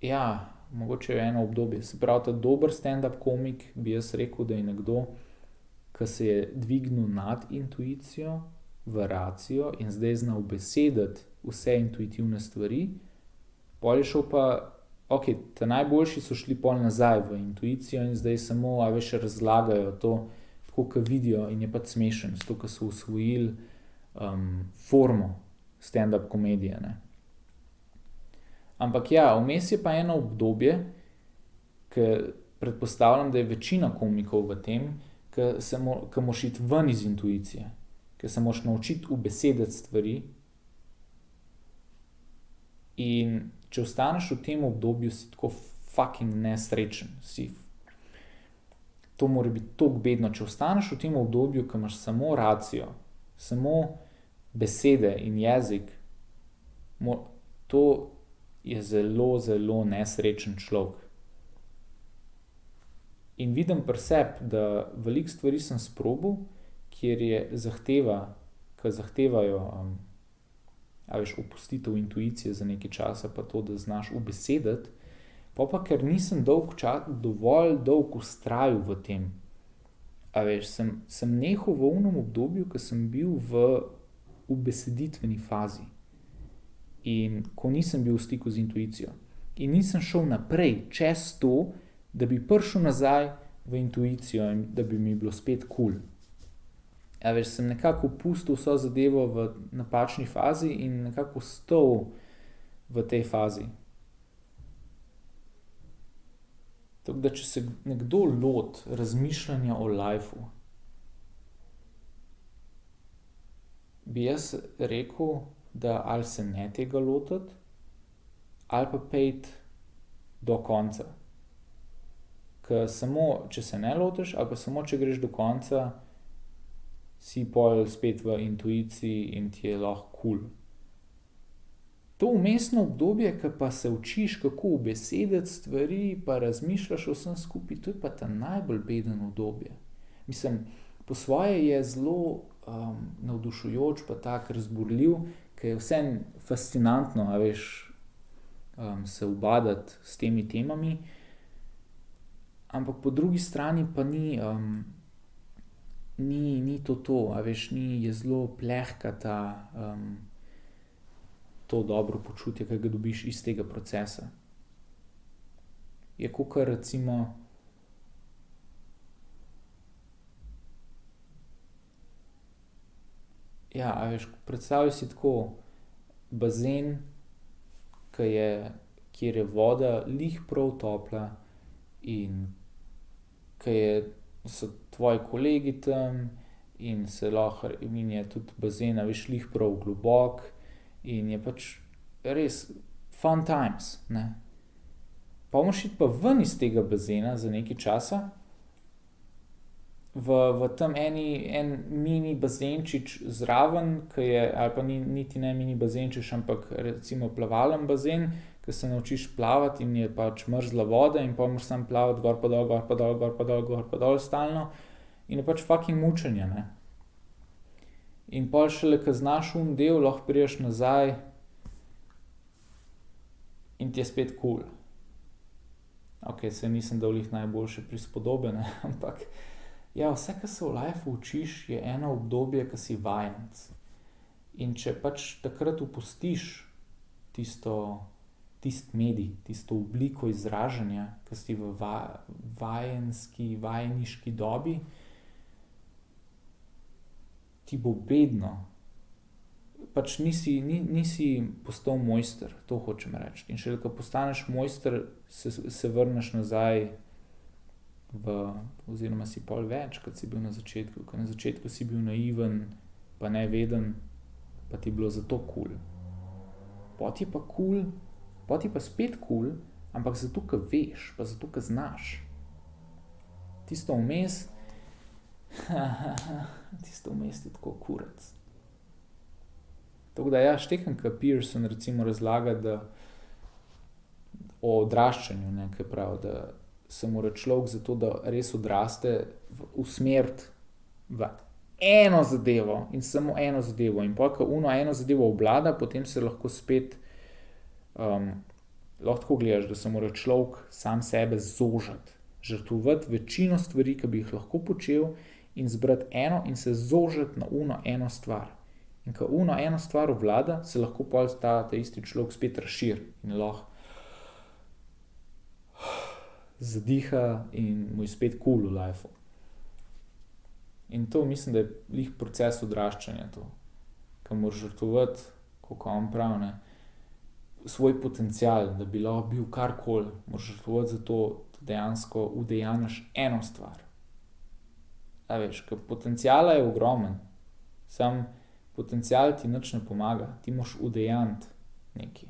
ja, mogoče je eno obdobje, se pravi, ta dober stand-up komik, bi jaz rekel, da je nekdo, ki se je dvignil nad intuicijo v racijo in zdaj zna ubesediti vse intuitivne stvari, pol je šel pa, okej, ta najboljši so šli pol nazaj v intuicijo in zdaj samo, a veš, razlagajo to, tako kot vidijo in je pač smešen, zato ker so usvojili formo stand-up komedije, ne. Ampak ja, vmes je pa eno obdobje, ke predpostavljam, da je večina komikov v tem, ke moraš iti ven iz intuicije, ke se moraš naučiti ubesediti stvari. In če ostaneš v tem obdobju, si tako fucking nesrečen, to mora biti toliko bedno, če ostaneš v tem obdobju, ke imaš samo racijo, samo besede in jezik, to je zelo, zelo nesrečen človek. In vidim pri sebi, da veliko stvari sem sprobal, kjer je ke zahtevajo, a veš, opustitev intuicije za nekaj časa pa to, da znaš ubesediti, pol pa ker nisem dovolj dolgo vztrajal v tem, a veš, sem nehal v onem obdobju, ke sem bil v ubeseditveni fazi. In ko nisem bil v stiku z intuicijo. In nisem šel naprej, čez to, da bi prišel nazaj v intuicijo in da bi mi bilo spet kul. A veš, sem nekako pustil vso zadevo v napačni fazi in nekako ostal v tej fazi. Tako da, če se nekdo loti razmišljanja o lifeu, bi jaz rekel, da ali se ne tega lotiti, ali pa pojdi do konca. Ke samo, če se ne lotiš, ali pa samo, če greš do konca, si pol spet v intuiciji in ti je lahko kul. To vmesno obdobje, ke pa se učiš, kako ubesediti stvari pa razmišljaš o vsem skupaj, to je pa ta najbolj bedno obdobje. Mislim, po svoje je zelo navdušujoč pa tako razburljiv, ke je vseeno fascinantno, a veš, se ubadati s temi temami. Ampak po drugi strani pa ni to, a veš, je zelo plehka to dobro počutje, ke ga dobiš iz tega procesa. Je kakor recimo, ja, a veš, predstavljaj si tako bazen, kjer je voda glih prav topla in so tvoji kolegi tam in in je tudi bazen, a veš, glih prav globok in je pač res fun times, ne. Pol moraš iti pa ven iz tega bazena za nekaj časa v tam en mini bazenčič zraven, ke je, ali pa niti ne mini bazenčič, ampak recimo plavalen bazen, ke se naučiš plavati in je pač mrzla voda in pol moraš samo plavati gor pa dol, gor pa dol, gor pa dol, gor pa dol stalno in je pač fucking mučenje, ne. In pol šele, ke znaš oni del, lahko prideš nazaj in ti je spet kul. Okej, saj nisem dal glih najboljše prispodobe, ne, ampak ja, vse, ke se v lifeu učiš, je eno obdobje, ke si vajenec. In če pač takrat opustiš tisti medij, tisto obliko izražanja, ke si v vajeniški dobi, ti bo bedno. Pač nisi postal mojster, to hočem reči. In šele, ko postaneš mojster, se vrneš nazaj oziroma si pol več, kot si bil na začetku. Ke na začetku si bil naiven pa neveden, pa ti je bilo zato kul. Pol ti je pa kul, pol ti je pa spet kul, ampak zato, ke veš, pa zato, ke znaš. Tisto vmes, tisto vmes je tako kurac. Tako da Štefanka Pearson recimo razlaga, da o odraščanju, ne, kaj pravi, da se mora človek za to, da res odraste, usmeriti v eno zadevo in samo eno zadevo. In ko eno zadevo obvlada, potem se lahko spet, lahko gledaš, da se mora človek sam sebe zožiti, žrtvovati večino stvari, ki bi jih lahko počel, in zbrati eno in se zožiti na eno stvar. In ko eno stvar obvlada, se lahko pol ta isti človek spet razširi in lahko zadiha in mu je spet cool v lifeu. In to mislim, da je glih proces odraščanja to, ko moraš žrtvovati, kako on pravi, ne, svoj potencial, da bi lahko bil karkoli, moraš žrtvovati za to, da dejansko udejaniš eno stvar. A veš, ker potenciala je ogromen, sam potencial ti nič ne pomaga, ti moraš udejaniti nekaj.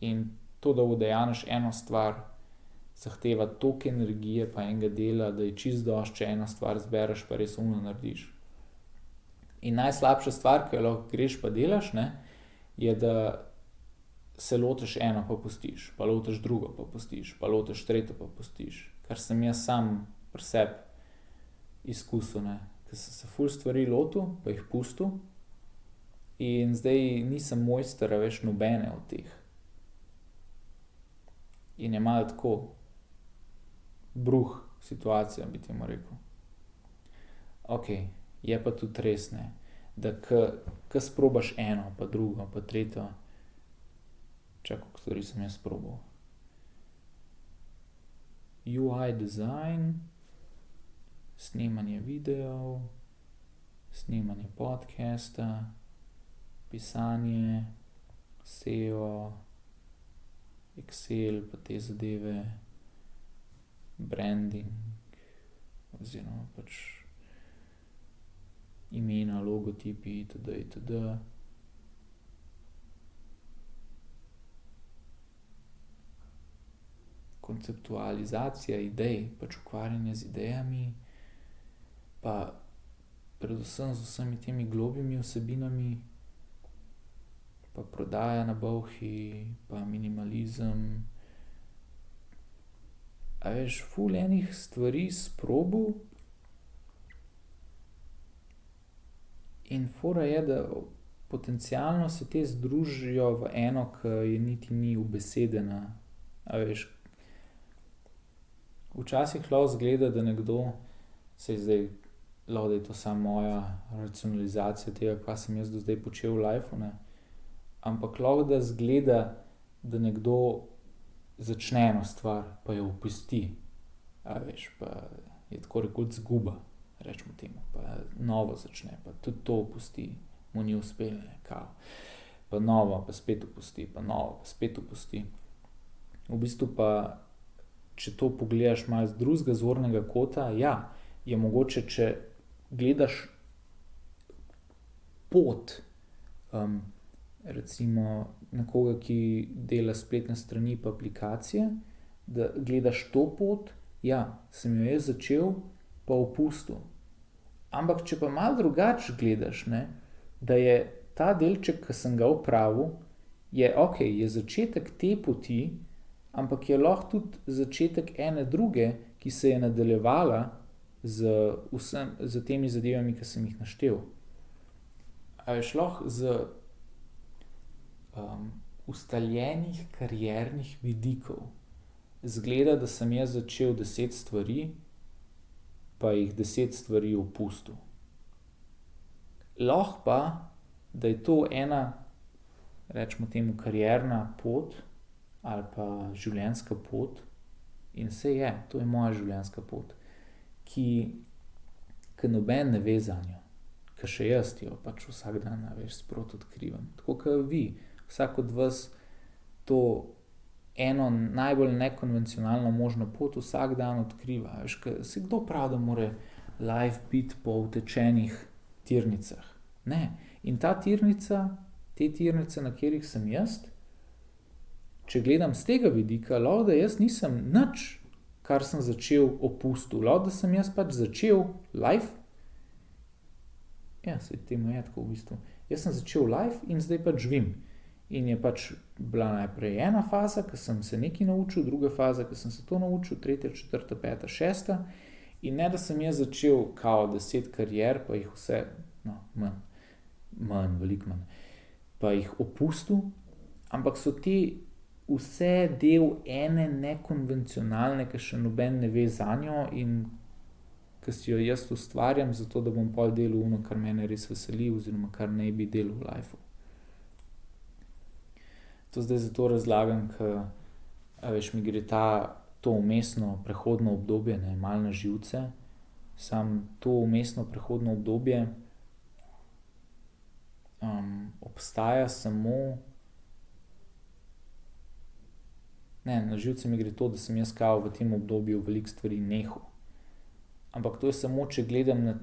In to, da udejaniš eno stvar, zahteva toliko energije pa enega dela, da je čisto dosti, če eno stvar zbereš pa res narediš. In najslabša stvar, ki jo lahko greš pa delaš, ne, je, da se lotiš eno pa pustiš, pa lotiš drugo pa pustiš, pa lotiš tretjo pa pustiš. Kar sem jaz sam pri sebi izkusil, ne, ker sem se ful stvari lotil, pa jih pustil in zdaj nisem mojster, a veš, nobene od teh. In je malo tako bruh situacija, bi temu rekel. Okej, je pa tudi res, ne, da ko sprobaš eno, pa drugo, pa tretjo, čakaj, koliko stvari sem jaz sprobal. UI design, snemanje videov, snemanje podcasta, pisanje, SEO, Excel pa te zadeve, branding, oziroma pač imena, logotipi itd. itd. Konceptualizacija idej, pač ukvarjanje z idejami, pa predvsem z vsemi temi globljimi vsebinami, pa prodaja na bolhi, pa minimalizem. A veš, ful enih stvari sprobal in fora je, da potencialno se te združijo v eno, ki je niti ni ubesedena. A veš, včasih lahko zgleda, da nekdo, saj zdaj lahko, da je to samo moja racionalizacija tega, kaj sem jaz do zdaj počel v lifeu, ne, ampak lahko da zgleda, da nekdo začne eno stvar, pa jo opusti. A veš, pa je tako rekoč zguba, rečemo temu, pa novo začne, pa tudi to opusti, mu ni uspelo, ne, kao. Pa novo, pa spet opusti, pa novo, pa spet opusti. V bistvu pa, če to pogledaš malo z drugega zornega kota, ja, je mogoče, če gledaš pot, recimo nekoga, ki dela spletne strani pa aplikacije, da gledaš to pot, ja, sem jo jaz začel, pa opustil. Ampak če pa malo drugače gledaš, ne, da je ta delček, ki sem ga opravil, je okej, je začetek te poti, ampak je lahko tudi začetek ene druge, ki se je nadaljevala z temi zadevami, ki sem jih naštel. A veš, lahko z ustaljenih kariernih vidikov zgleda, da sem jaz začel 10 stvari, pa jih 10 stvari opustil. Lahko pa, da je to ena, recimo temu, karierna pot ali pa življenjska pot, in saj je, to je moja življenjska pot, ki noben ne ve zanjo, ker še jaz jo pač vsak dan, veš, sproti odkrivam. Tako kot vi, vsak od vas to eno najbolj nekonvencionalno možno pot vsak dan odkriva. Veš, saj kdo pravi, da mora life biti po utečenih tirnicah? Ne. In ta tirnica, te tirnice, na katerih sem jaz, če gledam z tega vidika, lahko da jaz nisem nič, kar sem začel, opustil. Lahko da sem jaz pač začel life, ja, saj temu je tako v bistvu, Jaz sem začel life in zdaj pač živim. In je pač bila najprej ena faza, ki sem se nekaj naučil, druga faza, ki sem se to naučil, tretja, četrta, peta, šesta. In ne, da sem jaz začel kao 10 karier, pa jih vse, veliko manj, pa jih opustil, ampak so ti vse del ene nekonvencionalne, ki še noben ne ve zanjo in ki si jo jaz ustvarjam, zato da bom pol delal ono, kar mene res veseli oziroma kar naj bi delal v lifeu. To zdaj zato razlagam, ker, mi gre to vmesno prehodno obdobje, ne, malo na živce. Samo to vmesno prehodno obdobje obstaja samo... Ne, na živce mi gre to, da sem jaz kao v tem obdobju veliko stvari nehal. Ampak to je samo, če gledam na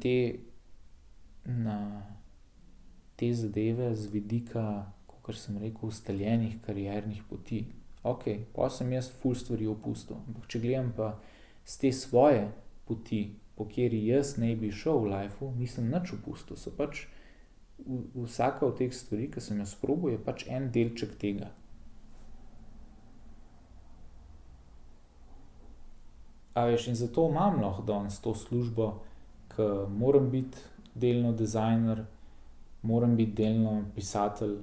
te zadeve z vidika, kakor sem rekel, ustaljenih kariernih poti. Okej, pol sem jaz ful stvari opustil, ampak če gledam pa s te svoje poti, po kateri jaz naj bi šel v lifeu, nisem nič opustil, so pač vsaka od teh stvari, ki sem jo sprobal, je pač en delček tega. In zato imam lahko danes to službo, ke moram biti delno dizajner, moram biti delno pisatelj,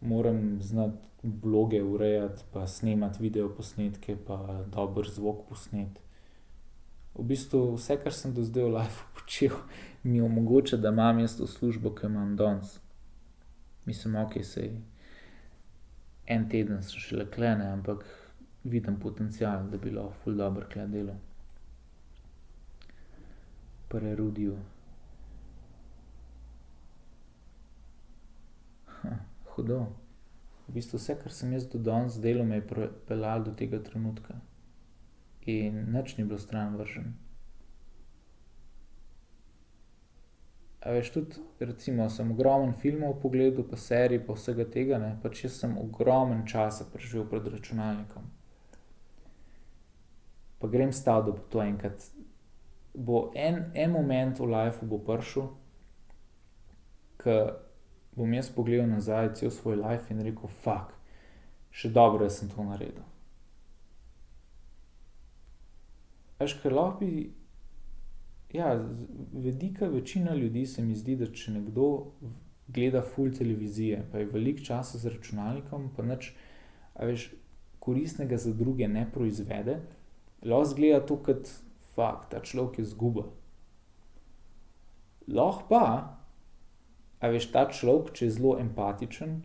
moram znati bloge urejati pa snemati videoposnetke pa dober zvok posneti. V bistvu vse, kar sem do zdaj v lifeu počel, mi omogoča, da imam jaz to službo, ke imam danes. Mislim, okej, saj en teden sem šele tule, ne, ampak vidim potencial, da bi lahko ful dobro tule delal. Prerudil. Hudo. V bistvu vse, kar sem jaz do danes delal, me je pripeljalo do tega trenutka. In nič ni bilo stran vrženo. Tudi recimo sem ogromno filmov pogledal pa serij pa vsega tega, ne, pač jaz sem ogromno časa preživel pred računalnikom. Pa grem stavit, da bo to enkrat, bo en moment v lifeu bo prišel, ke bom jaz pogledal nazaj cel svoj life in rekel: "Fak, še dobro, da sem to naredil." Ker lahko bi, velika večina ljudi se mi zdi, da če nekdo gleda ful televizije pa je veliko časa z računalnikom pa nič, koristnega za druge ne proizvede, lahko izgleda to kot: "Fak, ta človek je izguba." Lahko pa, ta človek, če je zelo empatičen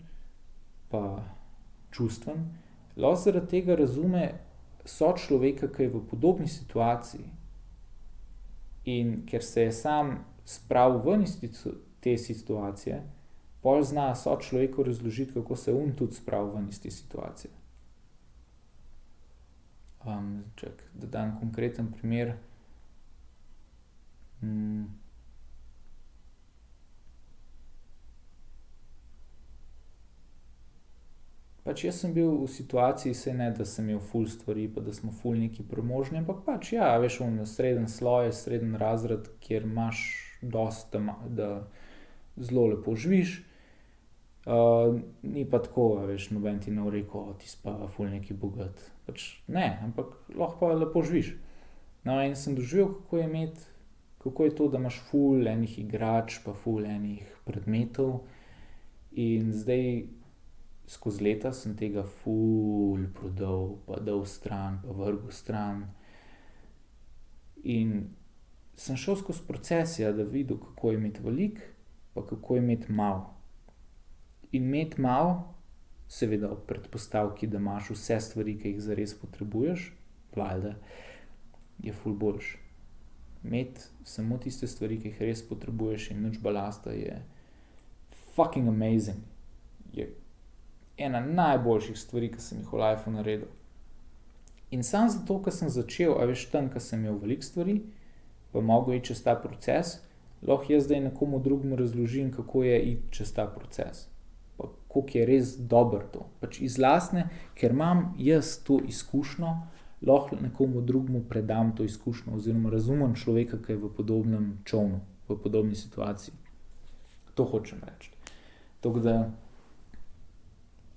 pa čustven, lahko zaradi tega razume sočloveka, ke je v podobni situaciji. In ker se je sam spravil ven iz te situacije, pol zna sočloveku razložiti, kako se je on tudi spravil ven iz te situacije. Čakaj, da dam konkreten primer. Pač jaz sem bil v situaciji, saj ne, da sem imel ful stvari pa da smo ful nekaj premožni, ampak pač ono srednji sloj, srednji razred, kjer imaš dosti, da zelo lepo živiš. Ni pa tako, noben ti ne bo rekel: "Ti si pa ful nekaj bogat." Pač ne, ampak lahko pa lepo živiš. No, in sem doživel, kako je to, da imaš ful enih igrač pa ful enih predmetov. In zdaj skozi leta sem tega ful prodal pa dal stran pa vrgel stran. In sem šel skozi proces, da videl, kako je imeti veliko pa kako je imeti malo. In imeti malo, seveda ob predpostavki, da imaš vse stvari, ki jih zares potrebuješ, valjda, je ful boljše. Imeti samo tiste stvari, ki jih res potrebuješ in nič balasta, je fucking amazing. Je ena najboljših stvari, ke sem jih v lifeu naredil. In samo zato, ke sem začel, tam, ke sem imel veliko stvari, pa mogel iti čez ta proces, lahko jaz zdaj nekomu drugemu razložim, kako je iti čez ta proces. Pa koliko je res dobro to. Pač iz lastne, ker imam jaz to izkušnjo, lahko nekomu drugemu predam to izkušnjo oziroma razumem človeka, ke je v podobnem čolnu, v podobni situaciji. To hočem reči. Tako da,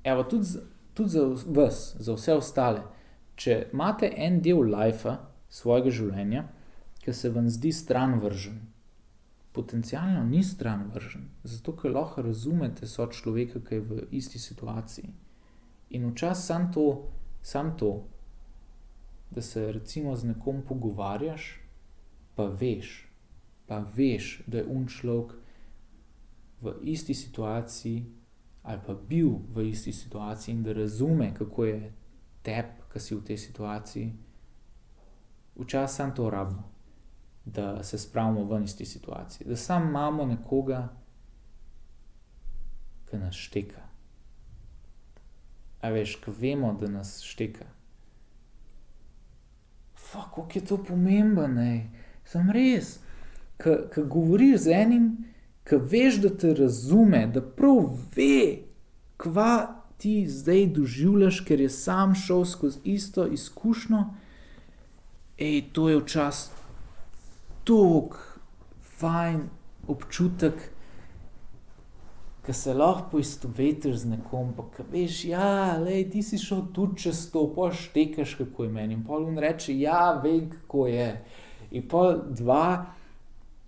evo, tudi za vas, za vse ostale, če imate en del lifea, svojega življenja, ki se vam zdi stran vržen, potencialno ni stran vržen, zato ker lahko razumete sočloveka, ki je v isti situaciji. In včasih samo to, da se recimo z nekom pogovarjaš, pa veš, da je človek v isti situaciji ali pa bil v isti situaciji in da razume, kako je tebi, ki si v tej situaciji. Včasih samo to rabimo, da se spravimo ven iz te situacije. Da samo imamo nekoga, ki nas šteka. A veš, ki vemo, da nas šteka. Kako je to pomembno, Sem res. Ko govoriš z enim, ki veš, da te razume, da prav ve, kva ti zdaj doživljaš, ker je sam šel skozi isto izkušnjo, to je včasih toliko fajn občutek, ko se lahko poistovetiš z nekom, pa ko veš, ti si šel tudi čez to, pa štekaš, kako je meni. In pol on reče, vem, kako je. In pol dva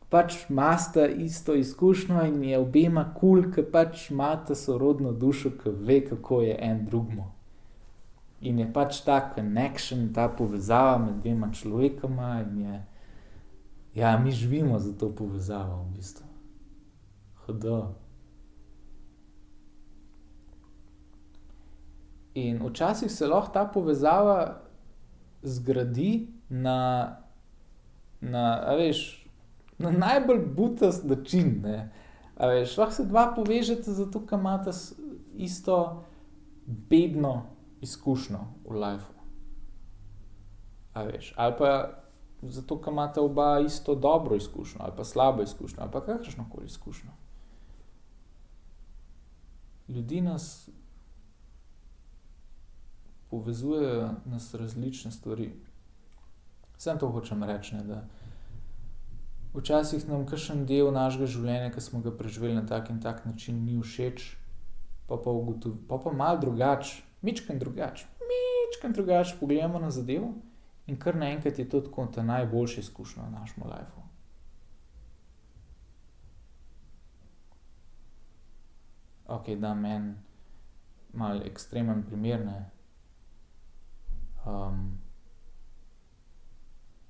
pač imata isto izkušnjo in je obema kul, ker pač imata sorodno dušo, ki ve, kako je en drugemu. In je pač ta connection, ta povezava med dvema človekoma in je, mi živimo za to povezavo v bistvu. Hudo. In včasih se lahko ta povezava zgradi na najbolj butast način, lahko se dva povežeta zato, ker imata isto bedno izkušnjo v lifeu. Ali pa zato, ker imata oba isto dobro izkušnjo, ali pa slabo izkušnjo, ali pa kakršnokoli izkušnjo. Ljudi nas povezujejo nas različne stvari. Samo to hočem reči, da včasih nam kakšen del našega življenja, ki smo ga preživeli na tak in tak način, ni všeč, pa malo drugače, mičkeno drugače pogledamo na zadevo in kar naenkrat je to tako ta najboljša izkušnja v našem lifeu. Dam en malo ekstremen primer,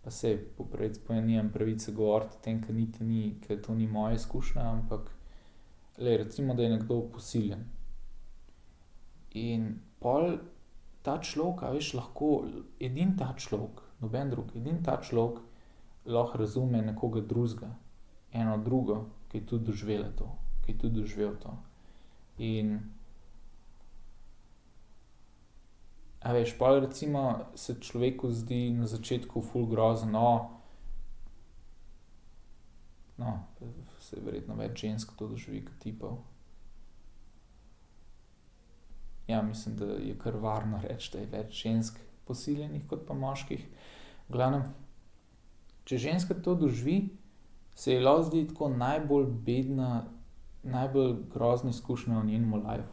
pa saj po pravici nimam pravice govoriti o tem, ker to ni moja izkušnja, ampak recimo, da je nekdo posiljen. In pol ta človek, lahko, edini ta človek, noben drug, edini ta človek lahko razume nekoga drugega, eno drugo, ki je tudi doživela to, ki je tudi doživel to. In pol recimo se človeku zdi na začetku ful grozno, saj verjetno več žensk to doživi kot tipov. Mislim, da je kar varno reči, da je več žensk posiljenih kot pa moških. V glavnem, če ženska to doživi, se ji lahko zdi tako najbolj bedna, najbolj grozna izkušnja v njenem lifeu.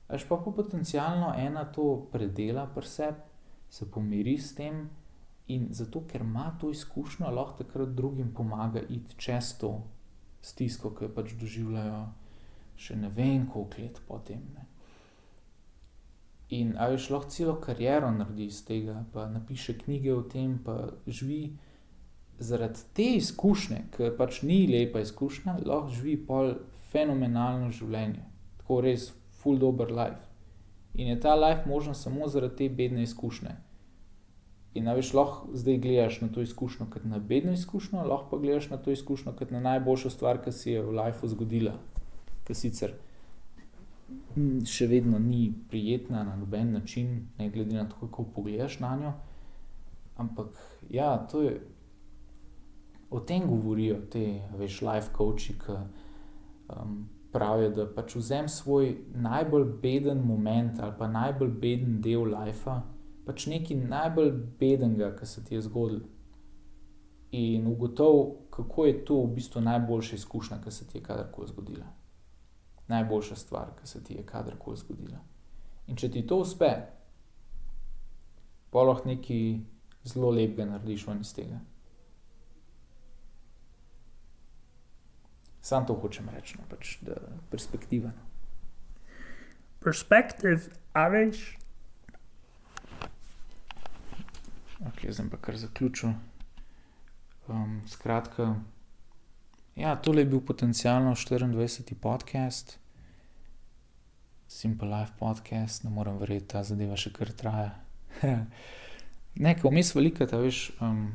Pa potencialno ena to predela pri sebi, se pomiri s tem in zato, ker ima to izkušnjo, lahko takrat drugim pomaga iti čez to stisko, ki jo pač doživljajo še ne vem koliko let po tem, In lahko celo kariero naredi iz tega, pa napiše knjige o tem, pa živi zaradi te izkušnje, ki pač ni lepa izkušnja, lahko živi pol fenomenalno življenje. Tako res ful dober life. In je ta life možen samo zaradi te bedne izkušnje. In lahko zdaj gledaš na to izkušnjo kot na bedno izkušnjo, lahko pa gledaš na to izkušnjo kot na najboljšo stvar, ki se je v lifeu zgodila. Ki sicer še vedno ni prijetna na noben način, ne glede na to, kako pogledaš nanjo. Ampak to je, o tem govorijo te, life coachi, ki pravijo, da pač vzemi svoj najbolj beden moment ali pa najbolj beden del lifea, pač nekaj najbolj bedenega, ki se ti je zgodilo. In ugotovi, kako je to v bistvu najboljša izkušnja, ki se ti je kadarkoli zgodila. najboljša stvar, ki se ti je kadarkoli zgodila. In če ti to uspe, pa lahko nekaj zelo lepega narediš ven iz tega. Sam to hočem reči, no, pač, da perspektiva. No. Perspective, a veš? Ok, zdaj pa kar zaključil. Skratka, ja, tole je bil potencialno 24. podcast. Simple Life podcast, ne morem verjeti, ta zadeva še kar traja. Nekaj vmes velikata, veš,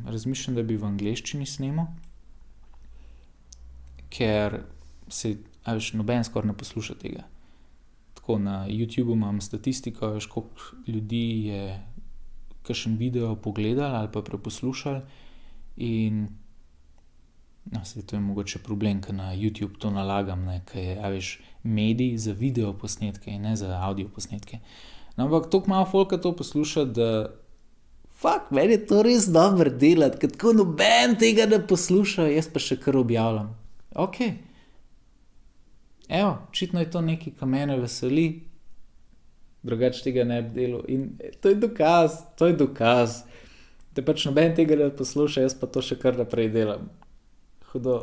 razmišljam, da bi v angleščini snemal, ker se, a veš, noben skoraj ne posluša tega. Tako na YouTubeu imam statistiko, veš, koliko ljudi je kakšen video pogledali ali pa preposlušali in no, saj to je mogoče problem, ker na YouTube to nalagam, ne, ker je, a veš, medij za video posnetke in ne za audio posnetke. No, ampak toliko malo folka to posluša, da meni je to res dobro delati, ker tako noben tega ne posluša, jaz pa še kar objavljam. Ok. Evo, očitno je to nekaj, kar mene veseli, drugače tega ne bi delal. In to je dokaz, da pač noben tega ne posluša, jaz pa to še kar naprej delam. Hudo.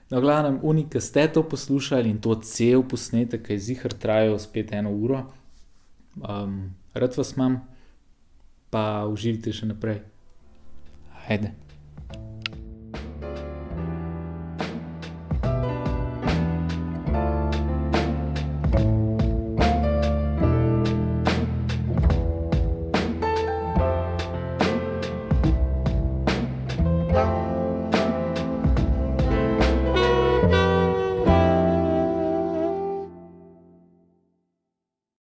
No, glavnem, ki ste to poslušali in to cel posnetek, ki je ziher trajal spet 1 uro, rad vas imam, pa uživajte še naprej. Ajde.